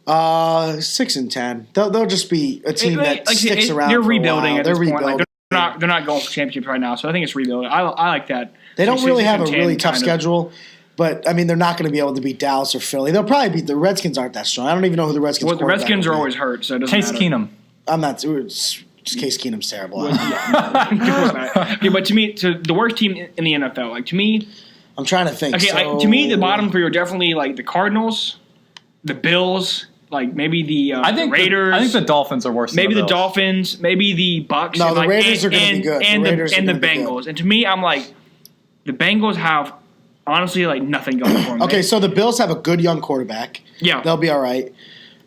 6-10. They'll just be a team that sticks around. They're for a rebuilding while. at this point. Like, they're not going for championships right now, so I think it's rebuilding. I like that. They don't really have a 6-10 really tough kind of. schedule, but I mean they're not going to be able to beat Dallas or Philly. They'll probably beat the Redskins. Aren't that strong? I don't even know who the Redskins. Well, the quarterback Redskins will are be. always hurt, so it doesn't Case matter. Keenum. I'm not. Case Keenum's terrible. Okay, but to me, the worst team in the NFL, like to me, I'm trying to think. okay, to me, the bottom three are definitely like the Cardinals, the Bills, like maybe the Raiders. I think the Dolphins are worse. Maybe than the Dolphins, maybe the Bucks. No, and the like, Raiders are gonna be good. And The the Raiders are and the gonna be good. Bengals. And to me, I'm like, the Bengals have honestly like nothing going for them. Okay, so the Bills have a good young quarterback. Yeah. They'll be all right.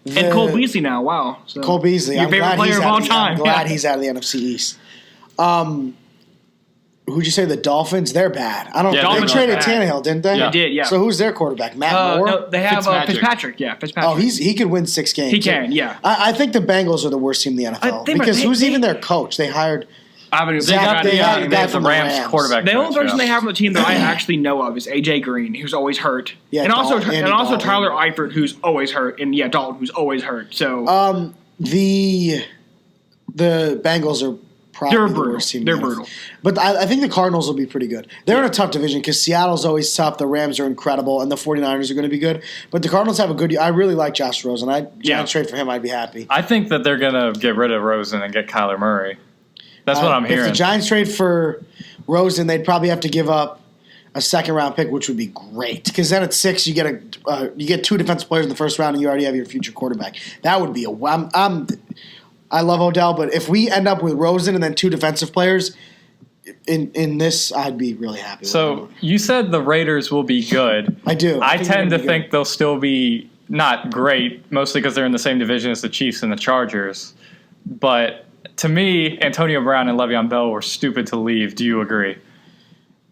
And Cole Beasley now. Wow. So, Cole Beasley. your I'm favorite glad player he's of out all the- time. I'm glad Yeah. he's out of the NFC East. Who'd you say the Dolphins? They're bad. I don't. Yeah, They Dolphins traded are bad. Tannehill, didn't they? Yeah. They did, yeah. So who's their quarterback? Matt Moore. No, they have Fitzmagic. Fitzpatrick. Yeah, Fitzpatrick. Oh, he could win 6 games. He can, yeah. I think the Bengals are the worst team in the NFL they- because they- who's they- even their coach? They hired. I haven't even They got- they had a guy They have the from the Rams Rams. quarterback. The only coach, person yeah. they have on the team that I actually know of is AJ Green, who's always hurt. Yeah, and also Andy also Dalton. Tyler Eifert, who's always hurt, and Dalton, who's always hurt. So The Bengals are probably They're the brutal. worst team. in They're the NFL. brutal. But I think the Cardinals will be pretty good. They're in a tough division because Seattle's always tough. The Rams are incredible, and the 49ers are going to be good. But the Cardinals have a good. I really like Josh Rosen. Giants trade for him, I'd be happy. I think that they're gonna get rid of Rosen and get Kyler Murray. That's what I'm If hearing. the Giants trade for Rosen, they'd probably have to give up a second-round pick, which would be great. Because then at 6, you get 2 defensive players in the first round, and you already have your future quarterback. That would be I love Odell, but if we end up with Rosen and then 2 defensive players in this, I'd be really happy. So you said the Raiders will be good. I do. I think tend they're to gonna be think they'll still be not great, mostly because they're in the same division as the Chiefs and the Chargers. But to me, Antonio Brown and Le'Veon Bell were stupid to leave. Do you agree?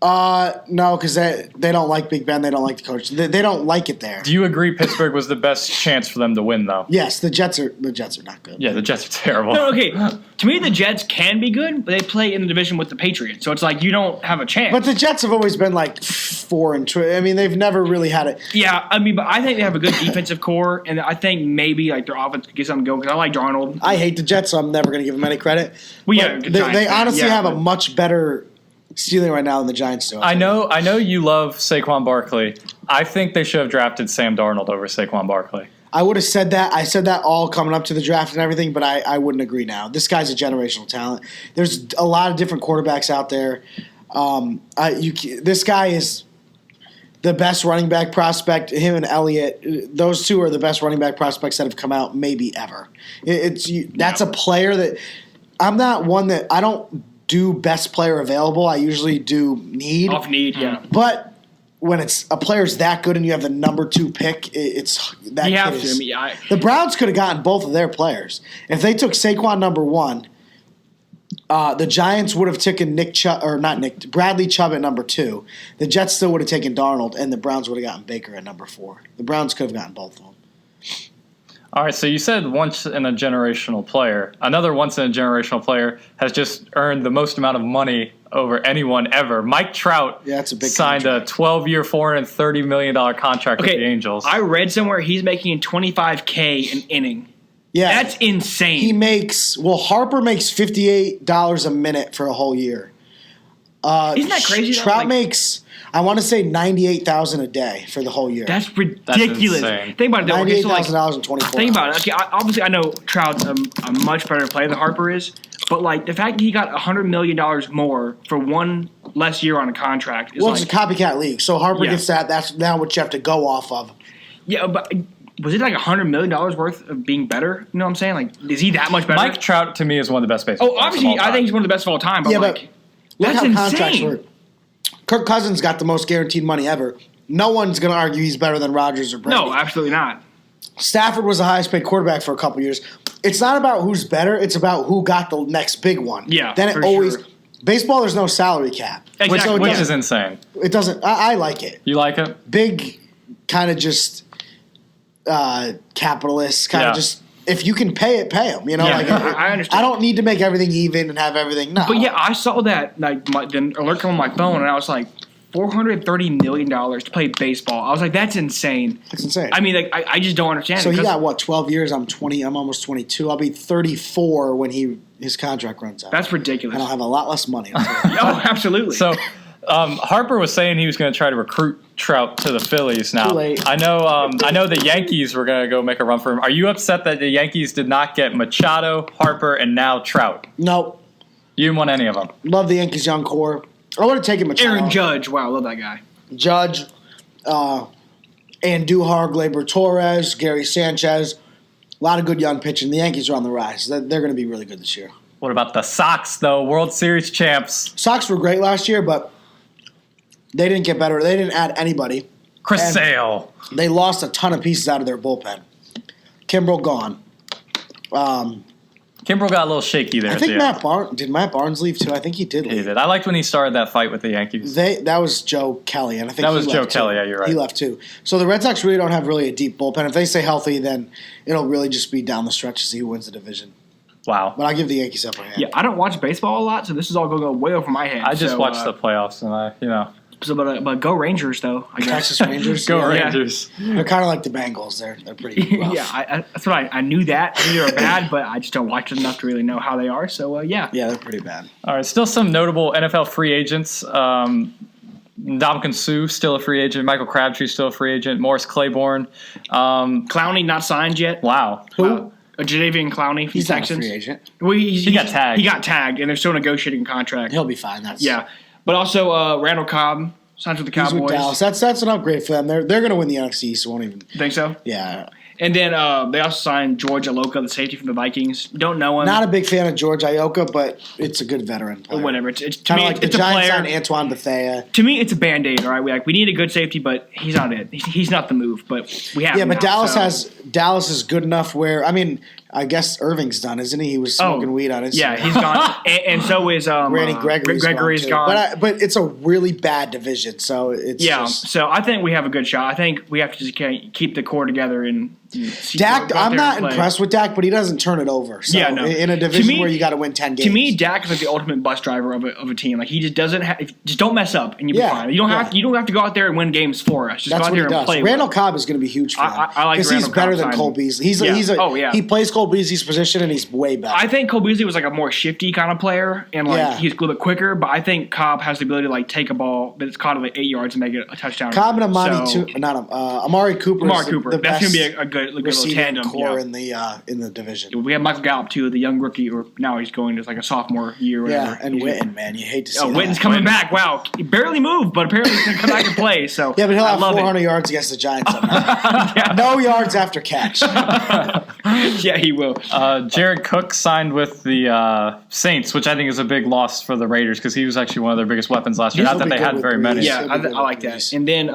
No, because they don't like Big Ben. They don't like the coach. They don't like it there. Do you agree Pittsburgh was the best chance for them to win, though? Yes, the Jets are not good. Yeah, the Jets are terrible. no, okay. To me, the Jets can be good, but they play in the division with the Patriots, so it's like you don't have a chance. But the Jets have always been like 4-2. I mean, they've never really had it. yeah, I mean, but I think they have a good defensive core, and I think maybe like their offense could get something going. Because I like Darnold. I hate the Jets, so I'm never going to give them any credit. Well, yeah, But good they Giants fan, honestly yeah, have a but- much better ceiling right now than the Giants do. I know you love Saquon Barkley. I think they should have drafted Sam Darnold over Saquon Barkley. I would have said that. I said that all coming up to the draft and everything, but I wouldn't agree now. This guy's a generational talent. There's a lot of different quarterbacks out there. This guy is the best running back prospect. Him and Elliott, those two are the best running back prospects that have come out maybe ever. That's a player that I'm not one that I don't do best player available. I usually do need. Off need, yeah. But when it's a player's that good and you have the number 2 pick, it's that You kid have to. is- I mean, the Browns could have gotten both of their players. If they took Saquon number 1, the Giants would have taken Bradley Chubb at number 2. The Jets still would have taken Darnold, and the Browns would have gotten Baker at number 4. The Browns could have gotten both of them. All right, so you said once in a generational player. Another once in a generational player has just earned the most amount of money over anyone ever. Mike Trout Yeah, that's a big signed contract. a 12-year, $430 million contract with the Angels. I read somewhere he's making $25K an inning. Yeah, That's insane. Harper makes $58 a minute for a whole year. Isn't that crazy? Trout makes, I want to say, $98,000 a day for the whole year. That's ridiculous. That's Think about it. $98,000 in 24 Think about hours. it. Okay, obviously, I know Trout's a much better player than Harper is, but like the fact that he got $100 million more for one less year on a contract is It's a copycat league, so Harper gets that. That's now what you have to go off of. Yeah, but was it like $100 million worth of being better? You know what I'm saying? Like, is he that much better? Mike Trout, to me, is one of the best baseball players obviously, of all time. I think he's one of the best of all time. But But look that's how contracts insane. work. Kirk Cousins got the most guaranteed money ever. No one's going to argue he's better than Rodgers or Brady. No, absolutely not. Stafford was the highest paid quarterback for a couple years. It's not about who's better. It's about who got the next big one. Yeah, Then for it always sure. Baseball. There's no salary cap, Exactly. Which is insane. It doesn't. I like it. You like it? Big, kind of just capitalist. Kind of just if you can pay it, pay them. You know, Yeah, like I understand. I don't need to make everything even and have everything. No, But yeah, I saw that the alert come on my phone, and I was like, $430 million to play baseball. I was like, that's insane. it's insane. I mean, like, I just don't understand. So it he 'cause- got what? 12 years. I'm 20. I'm almost 22. I'll be 34 when his contract runs out. That's ridiculous. And I'll have a lot less money. I'll tell you. Oh, absolutely. So Harper was saying he was going to try to recruit Trout to the Phillies. Now Too late. I know the Yankees were going to go make a run for him. Are you upset that the Yankees did not get Machado, Harper, and now Trout? Nope. You didn't want any of them. Love the Yankees young core. I would have taken Machado. Aaron Judge. Wow, I love that guy. Judge, Andujar, Gleyber Torres, Gary Sanchez. A lot of good young pitching. The Yankees are on the rise. They're going to be really good this year. What about the Sox, though? World Series champs. Sox were great last year, but they didn't get better. They didn't add anybody. Chris And Sale. They lost a ton of pieces out of their bullpen. Kimbrel gone. Kimbrel got a little shaky there. I think did Matt Barnes leave too? I think he did leave. He did. I liked when he started that fight with the Yankees. That was Joe Kelly, and I think That he was Joe left, Kelly, too. yeah, you're right. He left too. So the Red Sox really don't have really a deep bullpen. If they stay healthy, then it'll really just be down the stretch to see who wins the division. Wow. But I'll give the Yankees upper hand. Yeah, I don't watch baseball a lot, so this is all going to go way over my head. I just watched the playoffs, and but go Rangers, though. I guess. Texas Rangers. go yeah. Rangers. They're kind of like the Bengals. They're pretty rough. Yeah, that's what I knew that. I knew they were bad, but I just don't watch it enough to really know how they are. So, yeah. Yeah, they're pretty bad. All right, still some notable NFL free agents. Ndamukong Suh, still a free agent. Michael Crabtree, still a free agent. Morris Claiborne. Clowney not signed yet. Wow. Who? Jadavian Clowney from He's not a Texans. free agent. Well, He got tagged. He got tagged, and they're still negotiating a contract. He'll be fine. That's Yeah, but also Randall Cobb signs with the He's Cowboys. with Dallas. That's an upgrade for them. They're going to win the NFC East. So won't even. Think so? Yeah. And then they also signed George Iloka, the safety from the Vikings. Don't know him. Not a big fan of George Ioka, but it's a good veteran player. Whatever. It's to Kind me, of like the it's a Giants player. signed Antoine Bethea. To me, it's a Band-Aid, all right? We need a good safety, but he's not it. He's not the move, but we have Yeah, him but now, Dallas is good enough where I guess Irving's done, isn't he? He was smoking weed on Instagram. Yeah, he's gone. and so is Randy Gregory's gone. But it's a really bad division, so it's just, so I think we have a good shot. I think we have to just keep the core together and Dak. go out I'm there not and play. impressed with Dak, but he doesn't turn it over. So Yeah, no. in a To division me- where you got to win 10 games. To me, Dak is like the ultimate bus driver of a team. Like he just doesn't just don't mess up and you'll be fine. You don't have to go out there and win games for us. Just that's go out what he there and does. play. Randall well. Cobb is going to be huge for them. I like because he's Randall better Cobb than Cole signing. Beasley. Yeah. He plays Cole Beasley's position and he's way better. I think Cole Beasley was like a more shifty kind of player and he's a little bit quicker. But I think Cobb has the ability to like take a ball that's caught at like 8 yards and make it a touchdown. Cobb and Amari Cooper. Amari Cooper. The That's best going to be a good little receiving tandem. core Yeah. in the division. We have Michael Gallup too, the young rookie, or now he's going to like a sophomore year. Or whatever. Yeah, and Witten, man, you hate to see that. Witten's coming back. Wow, he barely moved, but apparently he's going to come back and play. So Yeah, but he'll I have love 400 yards against the Giants. No yards after catch. Yeah, he will. Jared Cook signed with the Saints, which I think is a big loss for the Raiders because he was actually one of their biggest weapons last year. He'll Not that be they good had with very Breeze. many. Yeah, He'll I be good like with that. Breeze. And then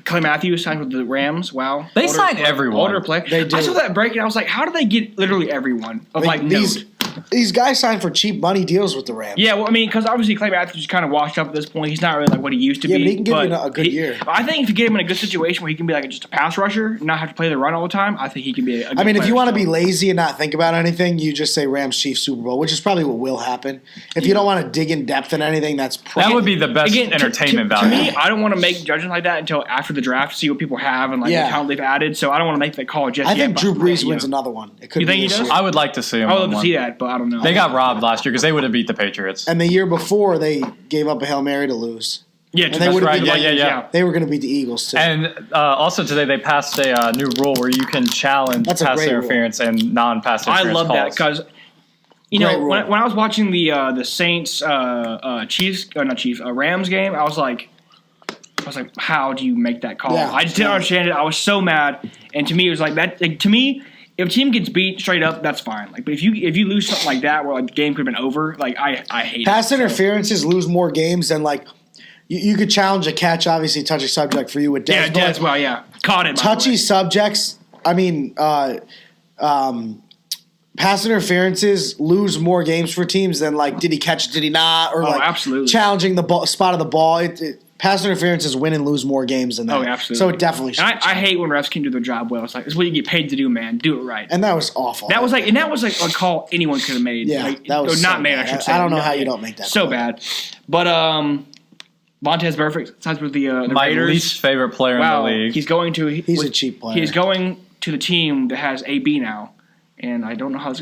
Clay Matthews signed with the Rams. Wow, They signed everyone. Older player. They do. I saw that break and I was like, how do they get literally everyone of like note? These guys signed for cheap money deals with the Rams. Yeah, well, I mean, because obviously Clay Matthews is kind of washed up at this point. He's not really like what he used to be. Yeah, but he can give you a good year. I think if you get him in a good situation where he can be like just a pass rusher, not have to play the run all the time, I think he can be a good I mean, if player you want to still. be lazy and not think about anything, you just say Rams Chiefs Super Bowl, which is probably what will happen. If you don't want to dig in depth in anything, that's probably That would be the best Again, entertainment to value. me, I don't want to make judgments like that until after the draft to see what people have and like Yeah. the talent they've added. So I don't want to make that call just I yet. think but- Drew Brees yeah. wins another one. It could You be think he this does? year. I would like to see him. I would on love to one. see that, but I don't know. They got robbed last year because they would have beat the Patriots. And the year before, they gave up a Hail Mary to lose. Yeah, and they would have right. beat Yeah. They were going to beat the Eagles too. And also today they passed a new rule where you can challenge pass interference and non-pass interference I love calls. that because when I was watching the Saints Rams game, I was like, how do you make that call? Yeah. I just didn't understand it. I was so mad, and to me it was like that. Like, to me, if a team gets beat straight up, that's fine. Like, but if you lose something like that where like the game could have been over, like I hate pass it. interferences lose more games than like. You could challenge a catch, obviously touchy subject for you with Dez. Yeah, Dez, well, yeah. Caught it. Touchy subjects, pass interferences lose more games for teams than like did he catch it, did he not, or absolutely. Challenging the spot of the ball. Pass interferences win and lose more games than that. Oh, absolutely. So it definitely should. I hate when refs can do their job well. It's like, it's what you get paid to do, man. Do it right. And that was awful. That was like a call anyone could have made. Yeah, that was not so made. bad. I should say. I don't know how you don't make that. So call. Bad, but Vontez Burfict signs with the My Raiders. least favorite player in the league. He's going to. He's a cheap player. He's going to the team that has AB now, and I don't know how that's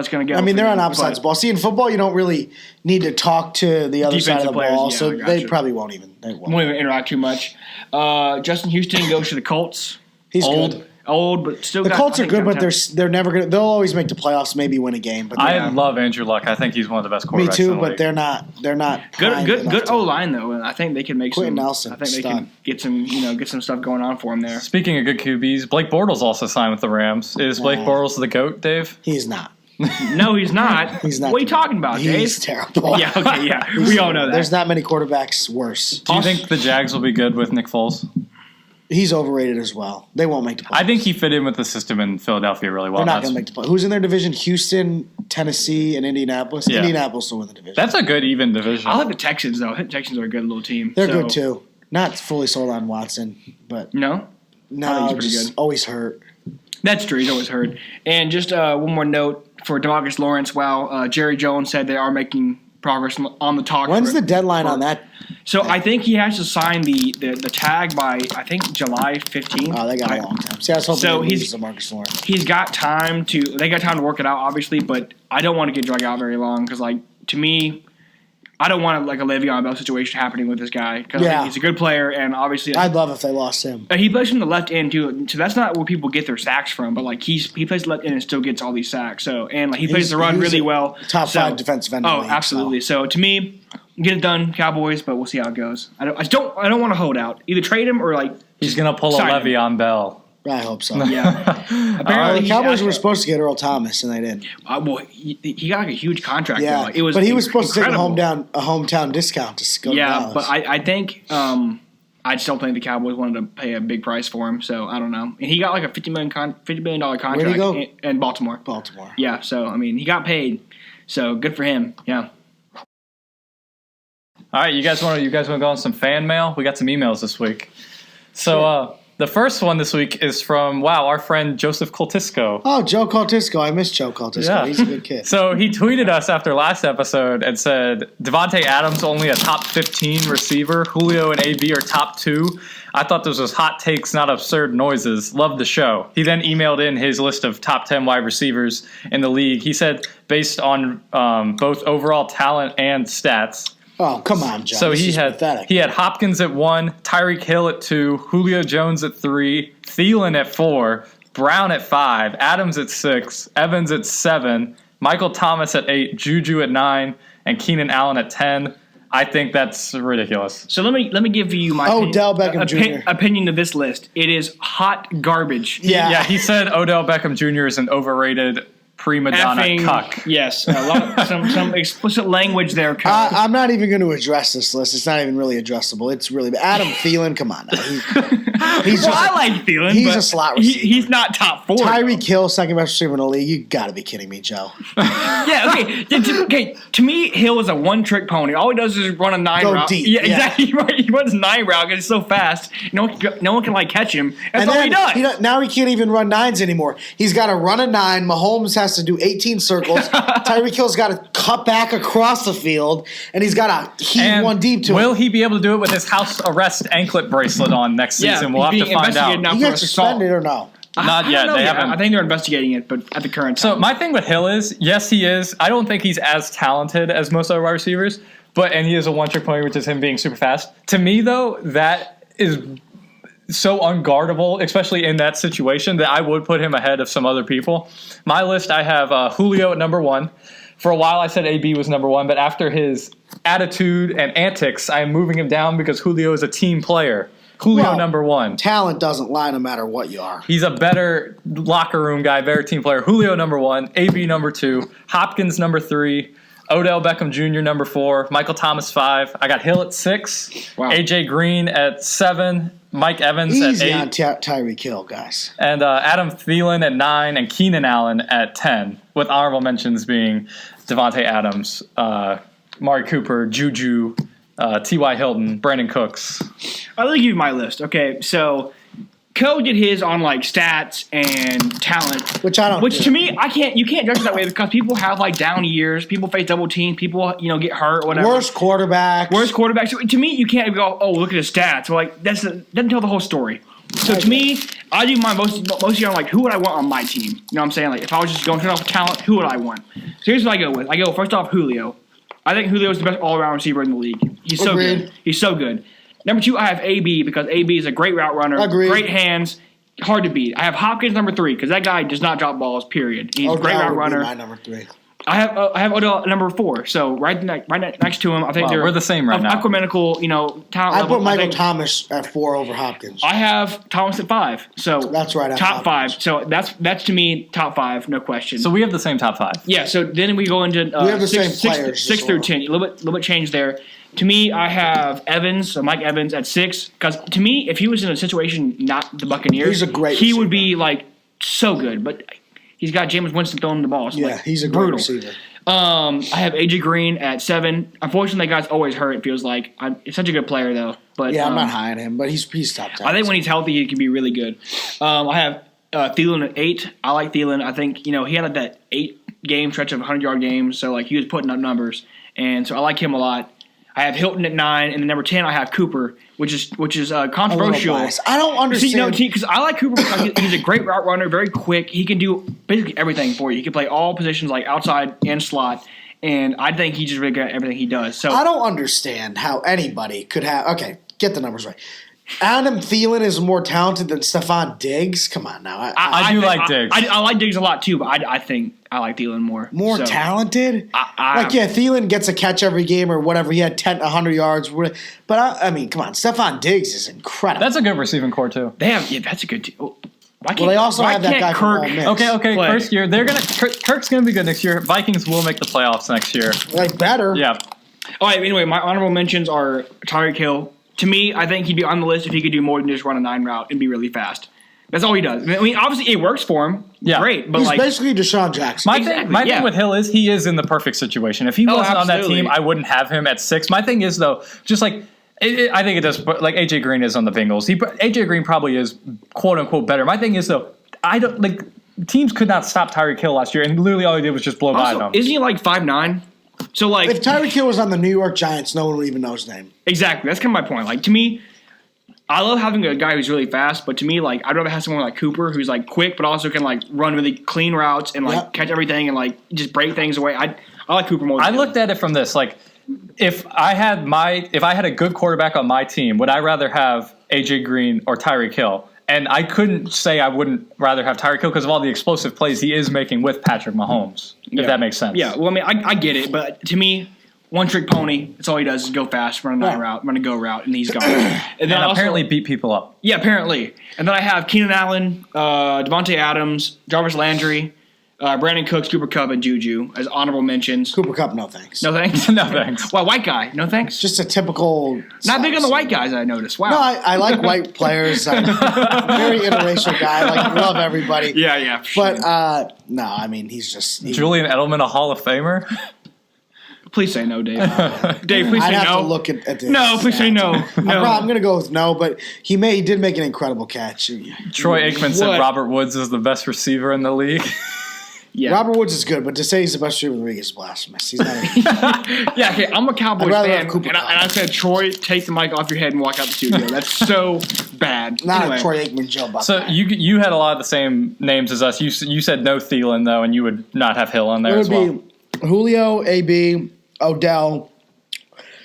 going to go. I mean, they're on opposite sides of the ball. See, in football, you don't really need to talk to the other side of the players, ball, yeah, so they gotcha. probably won't even. They won't even interact too much. Justin Houston goes to the Colts. He's good. Old, but still. The Colts are good, but they're never gonna. They'll always make the playoffs, maybe win a game. But I love Andrew Luck. I think he's one of the best quarterbacks. Me too, in the but league. they're not. They're not good O line though, and I think they can make Quentin some. Nelson, I think they can get some stuff going on for him there. Speaking of good QBs, Blake Bortles also signed with the Rams. Is Blake Bortles the GOAT, Dave? He's not. No, he's not. He's not. What are you talking about, Dave? He's terrible. Yeah, okay, yeah. We all know that. There's not many quarterbacks worse. Do you think the Jags will be good with Nick Foles? He's overrated as well. They won't make the playoffs. I think he fit in with the system in Philadelphia really well. They're not going to make the playoffs. Who's in their division? Houston, Tennessee, and Indianapolis. Yeah. Indianapolis will win the division. That's a good even division. I like the Texans though. I think the Texans are a good little team. They're good too. Not fully sold on Watson, but no, no, pretty just good. always hurt. That's true. He's always hurt. And just one more note for DeMarcus Lawrence. Wow, Jerry Jones said they are making progress on the talk. When's the deadline on that? So I think he has to sign the tag by I think July 15th. Oh, they got a long time. See, I was hoping So they he's- lose to Marcus Lawrence. He's got time to. They got time to work it out, obviously, but I don't want to get dragged out very long because, like, to me, I don't want like a Le'Veon Bell situation happening with this guy because he's a good player and obviously I'd love if they lost him. he plays from the left end too. So that's not where people get their sacks from, but like he plays the left end and still gets all these sacks. So and like he plays the run He's really a well. Top 5 defensive end. in the Oh, league, absolutely. So to me, get it done, Cowboys, but we'll see how it goes. I don't want to hold out. Either trade him or like He's going to pull a sign him. Le'Veon Bell. I hope so. Yeah. Apparently The Cowboys were supposed to get Earl Thomas, and they didn't. Well, he got like a huge contract. Yeah, though. Like, it was. but he was supposed incredible. to take a hometown discount to go to Dallas. But I think I still think the Cowboys wanted to pay a big price for him. So I don't know. And he got like a $50 million contract. Where'd he go? In Baltimore. Baltimore. Yeah. So I mean, he got paid. So good for him. Yeah. All right, you guys want to go on some fan mail? We got some emails this week. So the first one this week is from our friend Joseph Coltisco. Oh, Joe Coltisco. I miss Joe Coltisco. Yeah. He's a good kid. So he tweeted us after last episode and said, Devontae Adams only a top 15 receiver. Julio and AB are top 2. I thought this was hot takes, not absurd noises. Love the show. He then emailed in his list of top 10 wide receivers in the league. He said, based on both overall talent and stats. Oh, come on, Joe. So This he is had pathetic. Hopkins at 1, Tyreek Hill at 2, Julio Jones at 3, Thielen at 4, Brown at 5, Adams at 6, Evans at 7, Michael Thomas at 8, Juju at 9, and Keenan Allen at 10. I think that's ridiculous. So let me give you my Odell Beckham Jr. opinion of this list. It is hot garbage. Yeah. He said Odell Beckham Jr. is an overrated prima donna cuck. Yes, a lot, some explicit language there. Kyle. I'm not even going to address this list. It's not even really addressable. It's really Adam Thielen. Come on, now. He's well, I like Thielen. He's but a slot receiver. He's not top 4. Tyreek Hill, second best receiver in the league. You got to be kidding me, Joe. Yeah, okay. To me, Hill is a one-trick pony. All he does is run a 9 Go route. deep, Yeah, yeah. exactly right. He runs 9 route because he's so fast. No one can like catch him. That's all he does. Now he can't even run 9s anymore. He's got to run a 9. Mahomes has to do 18 circles. Tyreek Hill's got to cut back across the field, and he's got to heave And one deep to will him. he be able to do it with his house arrest anklet bracelet on next season? We'll have to find out. Now You for get assault. suspended or no? Not yet. They haven't. I think they're investigating it, but at the current time. So my thing with Hill is, yes, he is. I don't think he's as talented as most other wide receivers, and he is a one-trick pony, which is him being super fast. To me, though, that is so unguardable, especially in that situation, that I would put him ahead of some other people. My list, I have Julio at number 1. For a while, I said AB was number 1, but after his attitude and antics, I am moving him down because Julio is a team player. Julio number 1. Talent doesn't lie no matter what you are. He's a better locker room guy, better team player. Julio number 1, AB number 2, Hopkins number 3, Odell Beckham Jr. number 4, Michael Thomas 5. I got Hill at 6, wow. AJ Green at 7, Mike Evans Easy at 8. on Tyreek Hill, guys. And Adam Thielen at 9 and Keenan Allen at 10, with honorable mentions being Devontae Adams, Mari Cooper, Juju, T.Y. Hilton, Brandon Cooks. I'll give you my list. Okay, so Co did his on like stats and talent, which I don't. Which to me, you can't judge it that way because people have like down years. People face double teams. People get hurt. Or whatever. Worst quarterbacks. So to me, you can't go, oh, look at his stats. Well, like doesn't tell the whole story. So to me, I do mine most year on like who would I want on my team. You know what I'm saying? Like if I was just going off talent, who would I want? So here's what I go with. I go first off Julio. I think Julio is the best all-around receiver in the league. He's so good. He's so good. Number 2, I have AB because AB is a great route runner, great hands, hard to beat. I have Hopkins number 3 because that guy does not drop balls. Period. He's a great route runner. My number 3. I have Odell number 4. So right next to him, I think we're the same right now. Ecumenical, talent I level. put Michael Thomas at 4 over Hopkins. I have Thomas at 5. So that's right. Top 5. So that's to me top 5, no question. So we have the same top 5. Yeah. So then we go into we have the same players, 6 through 10. A little bit change there. To me, I have Evans, so Mike Evans at 6. Because to me, if he was in a situation not the Buccaneers, he receiver. Would be like so good. But he's got Jameis Winston throwing the ball. So he's a great receiver. I have AJ Green at 7. Unfortunately, that guy's always hurt. It feels like he's such a good player though. But I'm not high on him, but he's top 10. I think when he's healthy, he can be really good. I have Thielen at 8. I like Thielen. I think he had that 8-game stretch of 100-yard games, so like he was putting up numbers, and so I like him a lot. I have Hilton at 9, and then number 10 I have Cooper, which is controversial. I don't understand because I like Cooper because he's a great route runner, very quick. He can do basically everything for you. He can play all positions like outside and slot, and I think he's just really good at everything he does. So I don't understand how anybody could have. Okay, get the numbers right. Adam Thielen is more talented than Stephon Diggs. Come on now. I do like Diggs. I like Diggs a lot too, but I think I like Thielen more. More talented? Thielen gets a catch every game or whatever. He had 100 yards. But, I mean, come on. Stephon Diggs is incredible. That's a good receiving core, too. That's a good team. They also have that guy from Ole Miss. Okay. First year. Kirk's going to be good next year. Vikings will make the playoffs next year. Better. Yeah. All right, anyway, my honorable mentions are Tyreek Hill. To me, I think he'd be on the list if he could do more than just run a 9 route and be really fast. That's all he does. I mean, obviously, it works for him. Yeah. Great. But he's basically Deshaun Jackson. My thing with Hill is he is in the perfect situation. If he wasn't on that team, I wouldn't have him at 6. My thing is, though, just like I think it does, like AJ Green is on the Bengals. AJ Green probably is quote unquote better. My thing is, though, I don't like teams could not stop Tyreek Hill last year, and literally all he did was just blow by them. Isn't he like 5'9"? So like, if Tyreek Hill was on the New York Giants, no one would even know his name. Exactly. That's kind of my point. Like to me, I love having a guy who's really fast, but to me, like I'd rather have someone like Cooper who's like quick, but also can like run really clean routes and like catch everything and like just break things away. I like Cooper more. I looked at it from this like. If I had a good quarterback on my team, would I rather have AJ Green or Tyreek Hill? And I couldn't say I wouldn't rather have Tyreek Hill because of all the explosive plays he is making with Patrick Mahomes. If that makes sense. Yeah. Well, I mean, I get it, but to me, one trick pony. That's all he does is go fast, run a route, run a go route, and he's gone. And then apparently beat people up. Yeah, apparently. And then I have Keenan Allen, Devontae Adams, Jarvis Landry. Brandon Cooks, Cooper Kupp, and Juju as honorable mentions. Cooper Kupp, no thanks. No thanks? No thanks. Well, white guy, no thanks? Just a typical... Not big on the white guys, I noticed. Wow. No, I like white players. I'm a very interracial guy. Like, love everybody. Yeah. But, no, I mean, he's just... Julian Edelman, a Hall of Famer? Please say no, Dave. Dave, please say no. I'd have to look at this. No, please say no. I'm going to go with no, but he did make an incredible catch. Troy Aikman said Robert Woods is the best receiver in the league. Yeah. Robert Woods is good, but to say he's the best receiver in the league is blasphemous. He's not. Yeah, okay, I'm a Cowboys I'd rather fan, have Cooper and I said, Troy, take the mic off your head and walk out the studio. That's so bad. Not Anyway. a Troy Aikman Joe Buck. So you had a lot of the same names as us. You said no Thielen though, and you would not have Hill on there It as would well. be Julio, AB, Odell,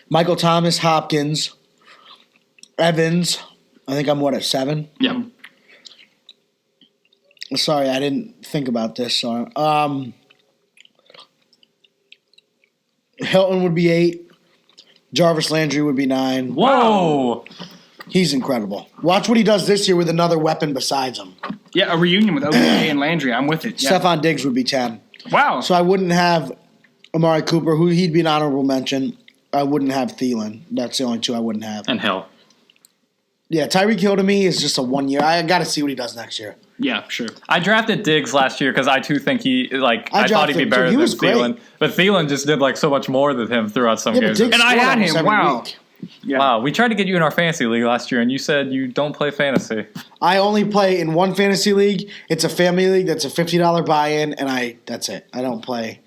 Michael Thomas, Hopkins, Evans. I think I'm at 7. Yeah. Sorry, I didn't think about this. So, Hilton would be 8. Jarvis Landry would be 9. Whoa. He's incredible. Watch what he does this year with another weapon besides him. Yeah, a reunion with OBJ and Landry. I'm with it. Yeah. Stephon Diggs would be 10. Wow. So I wouldn't have Amari Cooper, who he'd be an honorable mention. I wouldn't have Thielen. That's the only 2 I wouldn't have. And Hill. Yeah, Tyreek Hill to me is just a 1 year. I got to see what he does next year. Yeah, sure. I drafted Diggs last year because I too think I thought he'd be better than Thielen. Great. But Thielen just did so much more than him throughout some games. And I had him. Wow. Yeah. Wow, we tried to get you in our fantasy league last year, and you said you don't play fantasy. I only play in one fantasy league. It's a family league. That's a $50 buy-in, and that's it. I don't play.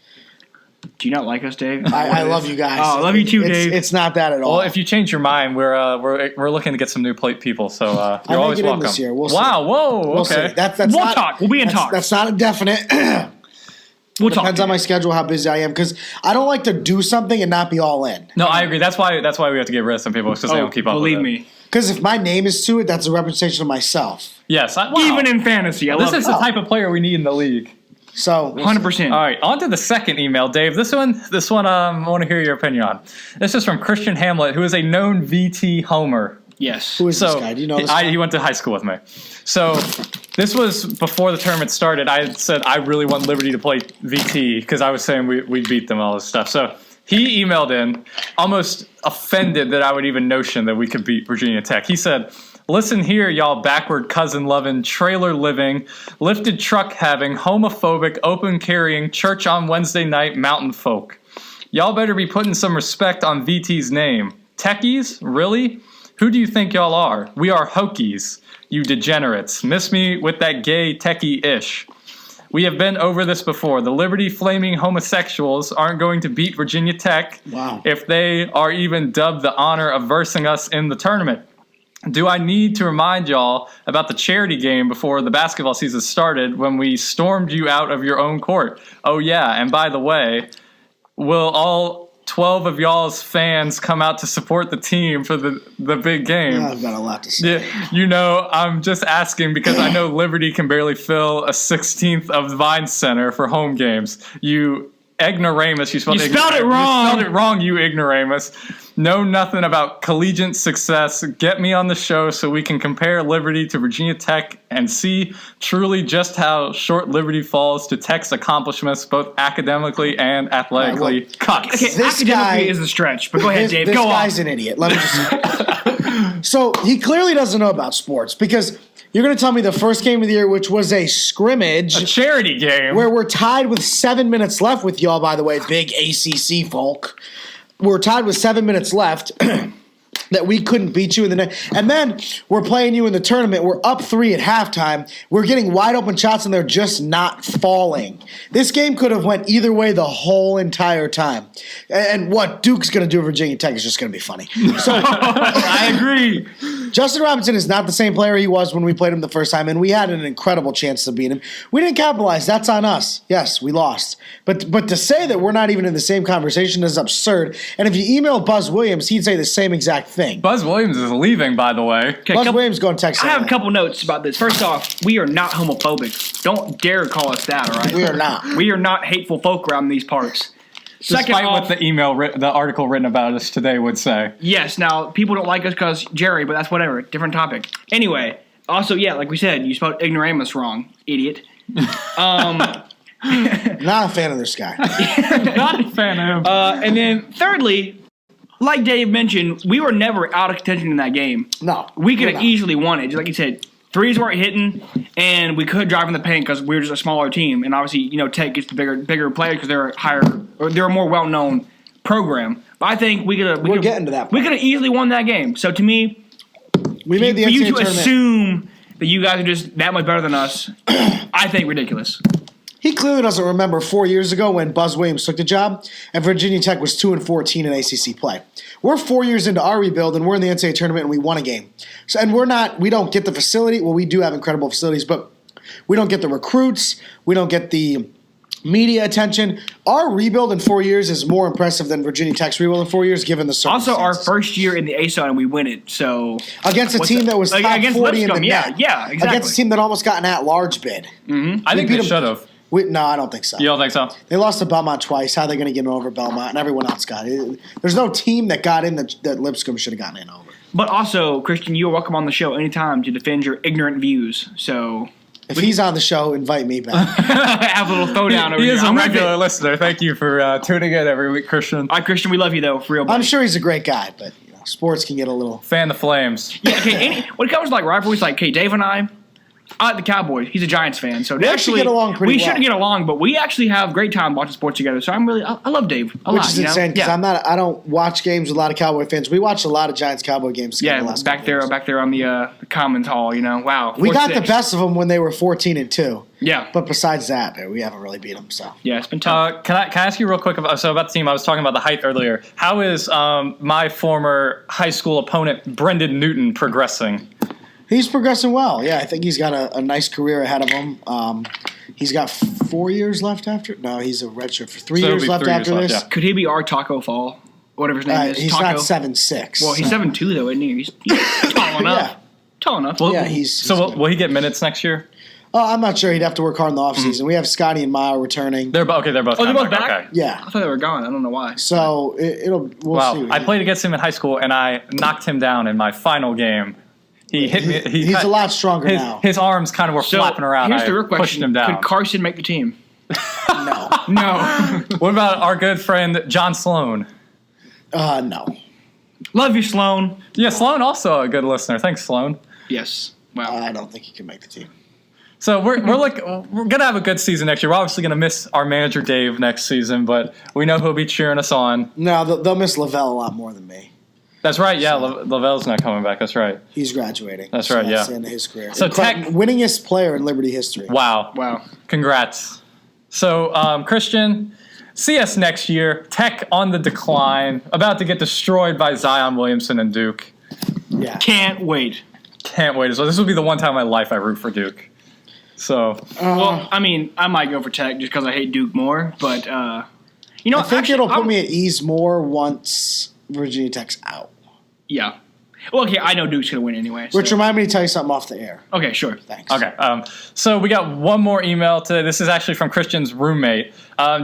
Do you not like us, Dave? I love you guys. Oh, I love you too, Dave. It's not that at all. Well, if you change your mind, we're looking to get some new people, so you're may always get in welcome. this year. We'll see. Wow, whoa, We'll okay. see. That's We'll not, talk. We'll be in talks. That's not indefinite. We'll talk. Depends on my schedule, how busy I am, because I don't like to do something and not be all in. No, I agree. That's why we have to get rid of some people because they don't keep up. Believe with me. Because if my name is to it, that's a representation of myself. Yes, Even in fantasy, this is the type of player we need in the league. So 100%. All right, on to the second email, Dave. This one, I want to hear your opinion on. This is from Christian Hamlet, who is a known VT homer. Yes. who is this guy? Do you know this guy? He went to high school with me. So this was before the tournament started. I said I really want Liberty to play VT because I was saying we beat them, all this stuff. So he emailed in, almost offended that I would even notion that we could beat Virginia Tech. He said, "Listen here, y'all backward cousin loving, trailer living, lifted truck having, homophobic, open carrying, church on Wednesday night mountain folk. Y'all better be putting some respect on VT's name. Techies? Really? Who do you think y'all are? We are Hokies, you degenerates. Miss me with that gay techie-ish. We have been over this before. The Liberty-flaming homosexuals aren't going to beat Virginia Tech if they are even dubbed the honor of versing us in the tournament. Do I need to remind y'all about the charity game before the basketball season started when we stormed you out of your own court? Oh, yeah, and by the way, will all 12 of y'all's fans come out to support the team for the big game? I've got a lot to say. Yeah, I'm just asking because I know Liberty can barely fill a 16th of Vine Center for home games. You ignoramus. You spelled it wrong. You spelled it wrong, you ignoramus. Know nothing about collegiate success. Get me on the show so we can compare Liberty to Virginia Tech and see truly just how short Liberty falls to Tech's accomplishments, both academically and athletically. Cut. Okay, This academically guy is a stretch, but go ahead, Dave. This Go on. guy's an idiot. Let me just. So he clearly doesn't know about sports because you're going to tell me the first game of the year, which was a scrimmage, A charity game. where we're tied with 7 minutes left with y'all, by the way, big ACC folk. We're tied with 7 minutes left. That we couldn't beat you in the net. And then we're playing you in the tournament. We're up 3 at halftime. We're getting wide open shots and they're just not falling. This game could have went either way the whole entire time. And what Duke's going to do at Virginia Tech is just going to be funny. So I agree. Justin Robinson is not the same player he was when we played him the first time, and we had an incredible chance to beat him. We didn't capitalize. That's on us. Yes, we lost. But to say that we're not even in the same conversation is absurd. And if you email Buzz Williams, he'd say the same exact thing. Buzz Williams is leaving, by the way. Okay, Buzz Williams going to Texas. I have a couple notes about this. First off, we are not homophobic. Don't dare call us that, all right? We are not. We are not hateful folk around these parts. Second Despite off, what the article written about us today would say. yes, now people don't like us because Jerry, but that's whatever. Different topic. Anyway, also, yeah, like we said, you spelled ignoramus wrong, idiot. Not a fan of this guy. Not a fan of him. And then thirdly, like Dave mentioned, we were never out of contention in that game. No. We could we're have not. easily won it. Just like you said, threes weren't hitting, and we could drive in the paint because we were just a smaller team. And obviously, Tech gets the bigger players because they're they're a more well-known program. But I think we could have. We're getting to that We point. could have easily won that game. So to me, We made the for NCAA you to tournament. assume that you guys are just that much better than us, I think ridiculous. He clearly doesn't remember 4 years ago when Buzz Williams took the job and Virginia Tech was 2-14 in ACC play. We're 4 years into our rebuild and we're in the NCAA tournament and we won a game. So, and we don't get the facility. Well, we do have incredible facilities, but we don't get the recruits. We don't get the media attention. Our rebuild in 4 years is more impressive than Virginia Tech's rebuild in 4 years, given the circumstances. Also, our first year in the ASUN and we win it. So against a team that was top 40 Lipscomb, in the net. Yeah, exactly. Against a team that almost got an at-large bid. I think they should have. No, I don't think so. You don't think so? They lost to Belmont twice. How are they going to get in over Belmont? And everyone else got it. There's no team that got in that Lipscomb should have gotten in over. But also, Christian, you are welcome on the show anytime to defend your ignorant views. So if he's on the show, invite me back. have a little throwdown over He here. is a regular listener. Thank you for tuning in every week, Christian. All right, Christian, we love you, though, for real. I'm sure he's a great guy, but sports can get a little... Fan the Flames. Yeah, okay, when it comes to like rivalries, like, okay, Dave and I like the Cowboys. He's a Giants fan, so We actually get along pretty well. We should get along, but we actually have a great time watching sports together. So I love Dave a lot. Which is insane because I don't watch games with a lot of Cowboy fans. We watched a lot of Giants Cowboy games. Yeah, back there on the Commons Hall. Wow, we got the best of them when they were 14-2. Yeah, but besides that, we haven't really beat them. So yeah, it's been tough. Can I ask you real quick about the team? I was talking about the height earlier. How is my former high school opponent Brendan Newton progressing? He's progressing well. Yeah, I think he's got a nice career ahead of him. He's got 4 years left after. No, he's a redshirt for 3 years left after this. Yeah. Could he be our Taco Fall? Whatever his name is. He's Taco? not 7'6". Well, he's 7'2" though, isn't he? He's tall enough. Tall enough. Well, will he get minutes next year? I'm not sure. He'd have to work hard in the offseason. We have Scotty and Mile returning. They're both. They're both back. Okay. Yeah, I thought they were gone. I don't know why. So we'll see. I played against him in high school, and I knocked him down in my final game. He hit me. He's a lot stronger now. His arms kind of were flapping around. Here's the real question: pushed him down. Could Carson make the team? No. No. What about our good friend John Sloan? No. Love you, Sloan. Yeah, Sloan also a good listener. Thanks, Sloan. Yes. Wow. I don't think he can make the team. So we're gonna have a good season next year. We're obviously gonna miss our manager Dave next season, but we know he'll be cheering us on. No, they'll miss Lavelle a lot more than me. That's right. Yeah, Lavelle's not coming back. That's right. He's graduating. That's right. That's Yeah. the end of his career. So winningest player in Liberty history. Wow. Congrats. So Christian, see us next year. Tech on the decline, about to get destroyed by Zion Williamson and Duke. Yeah. Can't wait. So this will be the one time in my life I root for Duke. So. Well, I mean, I might go for Tech just because I hate Duke more, but I think it'll put me at ease more once Virginia Tech's out. Yeah. Well, okay, I know Duke's going to win anyway. Which remind me to tell you something off the air. Okay, sure. Thanks. Okay. So we got one more email today. This is actually from Christian's roommate.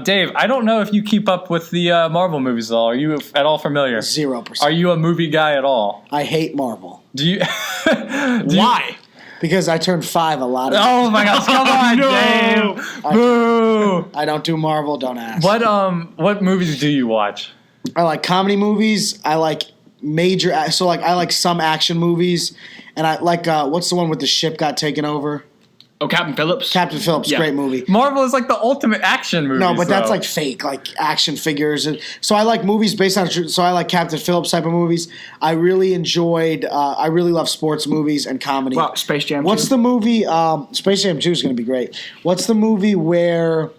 Dave, I don't know if you keep up with the Marvel movies at all. Are you at all familiar? 0%. Are you a movie guy at all? I hate Marvel. Do you? Why? Because I turned 5 a lot of Oh my gosh! Come on, No. Dave. Boo. I don't do Marvel. Don't ask. What movies do you watch? I like comedy movies. I like I like some action movies, and I like what's the one with the ship got taken over? Oh, Captain Phillips? Captain Phillips, Yeah. great movie. Marvel is like the ultimate action movie. No, but that's like fake, like action figures. And so I like movies based on. So I like Captain Phillips type of movies. I really enjoyed. I really love sports movies and comedy. Well, Space Jam 2. What's the movie? Space Jam 2 is going to be great. What's the movie where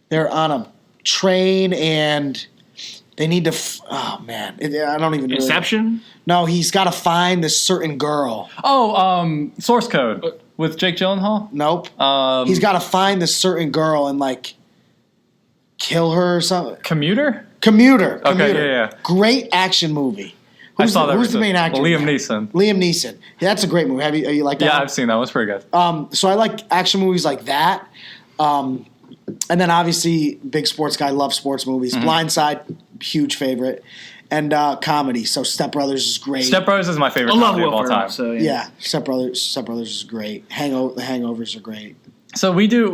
they're on a train and they need to? Oh man, I don't even. Inception? No, he's got to find this certain girl. Oh, Source Code with Jake Gyllenhaal. Nope. He's got to find this certain girl and like kill her or something. Commuter. Commuter. Okay, yeah. Great action movie. I saw that. Who's the main actor? Liam Neeson. Liam Neeson. Yeah, that's a great movie. Are you like that? Yeah, I've seen that. It was pretty good. So I like action movies like that. And then obviously, big sports guy, love sports movies. Mm-hmm. Blindside, huge favorite. And comedy. So Step Brothers is great. Step Brothers is my favorite comedy of all time. So, Yeah, Step Brothers is great. The Hangovers are great. So we do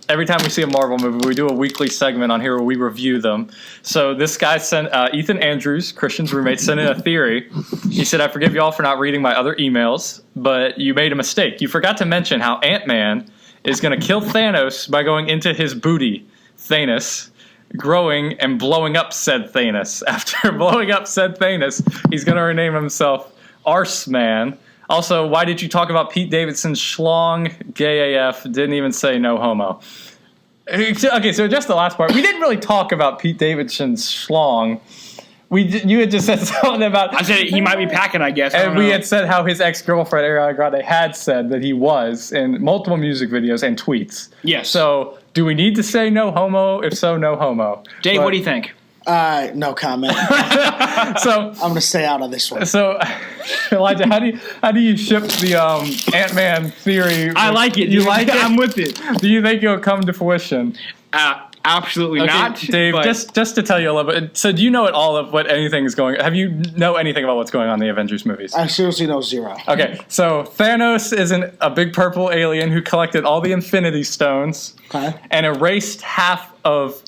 every time we see a Marvel movie, we do a weekly segment on here where we review them. So this guy sent Ethan Andrews, Christian's roommate, sent in a theory. He said, "I forgive y'all for not reading my other emails, but you made a mistake. You forgot to mention how Ant-Man is going to kill Thanos by going into his booty, Thanos, growing and blowing up said Thanos. After blowing up said Thanos, he's going to rename himself Arseman. Also, why did you talk about Pete Davidson's schlong? Gay AF. Didn't even say no homo. Okay, so just the last part. We didn't really talk about Pete Davidson's schlong. You had just said something about... I said he might be packing, I guess. And we had said how his ex-girlfriend, Ariana Grande, had said that he was in multiple music videos and tweets. Yes. So, do we need to say no homo? If so, no homo. Dave, what do you think? No comment. So I'm going to stay out of this one. So, Elijah, how do you ship the Ant-Man theory? I like it. You like it? I'm with it. Do you think it'll come to fruition? Absolutely not. Dave, just to tell you a little bit. So, do you know at all of what anything is going? Have you know anything about what's going on in the Avengers movies? I seriously know zero. Okay, so Thanos is a big purple alien who collected all the Infinity Stones and erased half of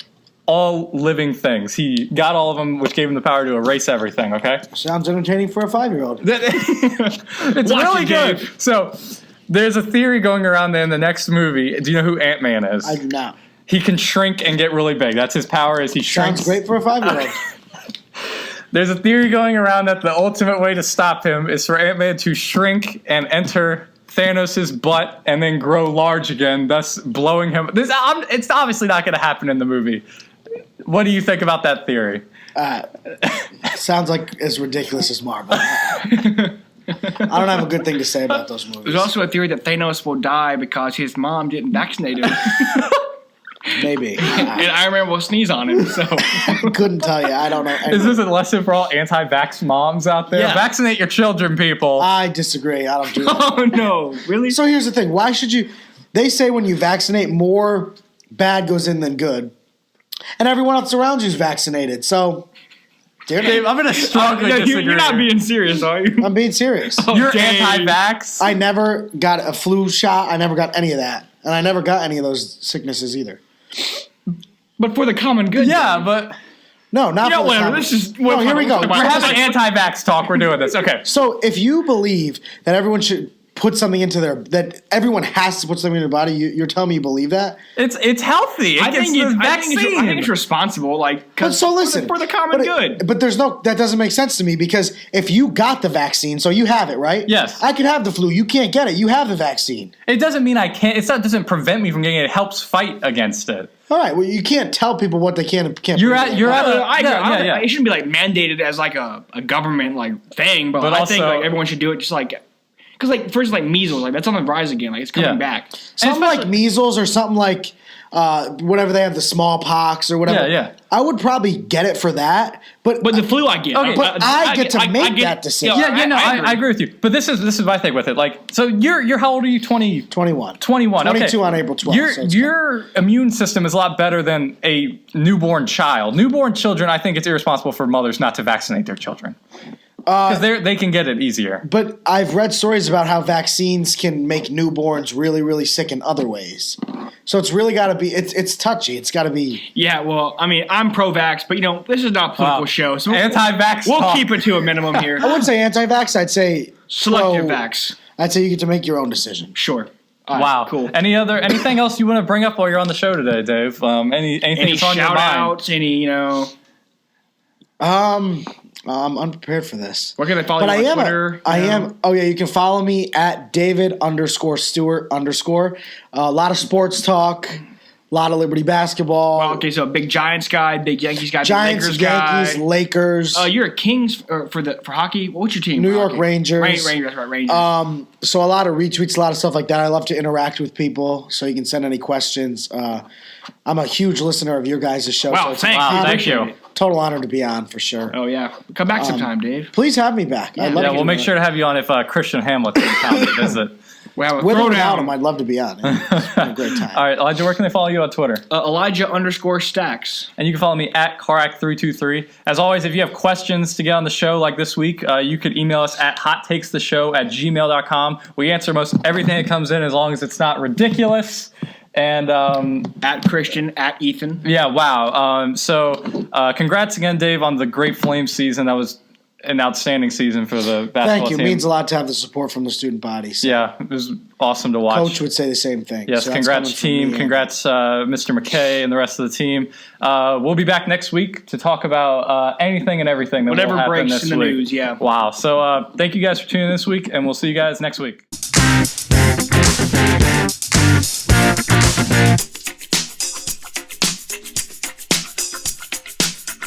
all living things. He got all of them, which gave him the power to erase everything. Okay, sounds entertaining for a 5-year-old. It's really good. Dave. So, there's a theory going around in the next movie. Do you know who Ant-Man is? I do not. He can shrink and get really big. That's his power. Is he shrinks? Sounds great for a 5-year-old. There's a theory going around that the ultimate way to stop him is for Ant-Man to shrink and enter Thanos' butt and then grow large again, thus blowing him. It's obviously not going to happen in the movie. What do you think about that theory? Sounds like as ridiculous as Marvel. I don't have a good thing to say about those movies. There's also a theory that Thanos will die because his mom didn't vaccinate him. Maybe. And Iron Man will sneeze on him, so. Couldn't tell you. I don't know. Is this a lesson for all anti-vax moms out there? Yeah. Vaccinate your children, people. I disagree. I don't do that. Oh, no. Really? So here's the thing. Why should you... They say when you vaccinate, more bad goes in than good. And everyone else around you is vaccinated. So... Dave, I'm going to strongly disagree. You're not being serious, are you? I'm being serious. You're anti-vax? I never got a flu shot. I never got any of that. And I never got any of those sicknesses either. But for the common good. Yeah, but... No, not for the whatever. common. This is... No, here we go. We're having anti-vax talk. We're doing this. Okay. So if you believe that everyone should put something into that everyone has to put something in their body, you're telling me you believe that? It's healthy. I think it's responsible. So listen, for the common good. But that doesn't make sense to me because if you got the vaccine, so you have it, right? Yes. I could have the flu. You can't get it. You have the vaccine. It doesn't mean I can't. It doesn't prevent me from getting it. It helps fight against it. All right. Well, you can't tell people what they can and can't. It shouldn't be mandated as a government thing, but I think everyone should do it just because for instance measles, that's on the rise again. It's coming back. Something like measles or something like whatever they have, the smallpox or whatever. Yeah. I would probably get it for that, but the flu I get. Okay, but I get to make that decision. I agree with you. But this is my thing with it. So you're how old are you? 21. 21. 22 on April 12th. Your immune system is a lot better than a newborn child. Newborn children, I think it's irresponsible for mothers not to vaccinate their children. Because they can get it easier. But I've read stories about how vaccines can make newborns really, really sick in other ways. So it's really got to be – it's touchy. It's got to be – Yeah, well, I mean, I'm pro-vax, but, this is not a political show. So anti-vax We'll keep it to a minimum here. I wouldn't say anti-vax. I'd say – selective vax. I'd say you get to make your own decision. Sure. Wow. Cool. Anything else you want to bring up while you're on the show today, Dave? Anything that's on your mind? Any I'm unprepared for this. Where can they follow you on Twitter? I am. Oh, yeah. You can follow me at David_Stuart_. A lot of sports talk. A lot of Liberty basketball. Well, okay, so a big Giants guy, big Yankees guy, Giants, big Lakers guy. Lakers. You're a Kings for hockey. What's your team? New York Rangers. Rangers, right? Rangers. So a lot of retweets, a lot of stuff like that. I love to interact with people, so you can send any questions. I'm a huge listener of your guys' show. Wow, so thank you. Total honor to be on for sure. Oh yeah, come back sometime, Dave. Please have me back. Yeah, we'll make sure to have you on if Christian Hamlet's in town to visit. With or without him, I'd love to be on. It's been a great time. All right, Elijah, where can they follow you on Twitter? Elijah_Stacks. And you can follow me at Karak323. As always, if you have questions to get on the show like this week, you could email us at hottakestheshow@gmail.com. We answer most everything that comes in as long as it's not ridiculous. And at Christian, at Ethan. Yeah, wow. So congrats again, Dave, on the Great Flame season. That was an outstanding season for the basketball Thank you. team. It means a lot to have the support from the student body. So Yeah, it was awesome to watch. Coach would say the same thing. Yes, So that's congrats coming from team. me. Congrats Mr. McKay and the rest of the team. We'll be back next week to talk about anything and everything that Whatever will happen breaks this in the week. news, yeah. Wow. So thank you guys for tuning in this week, and we'll see you guys next week.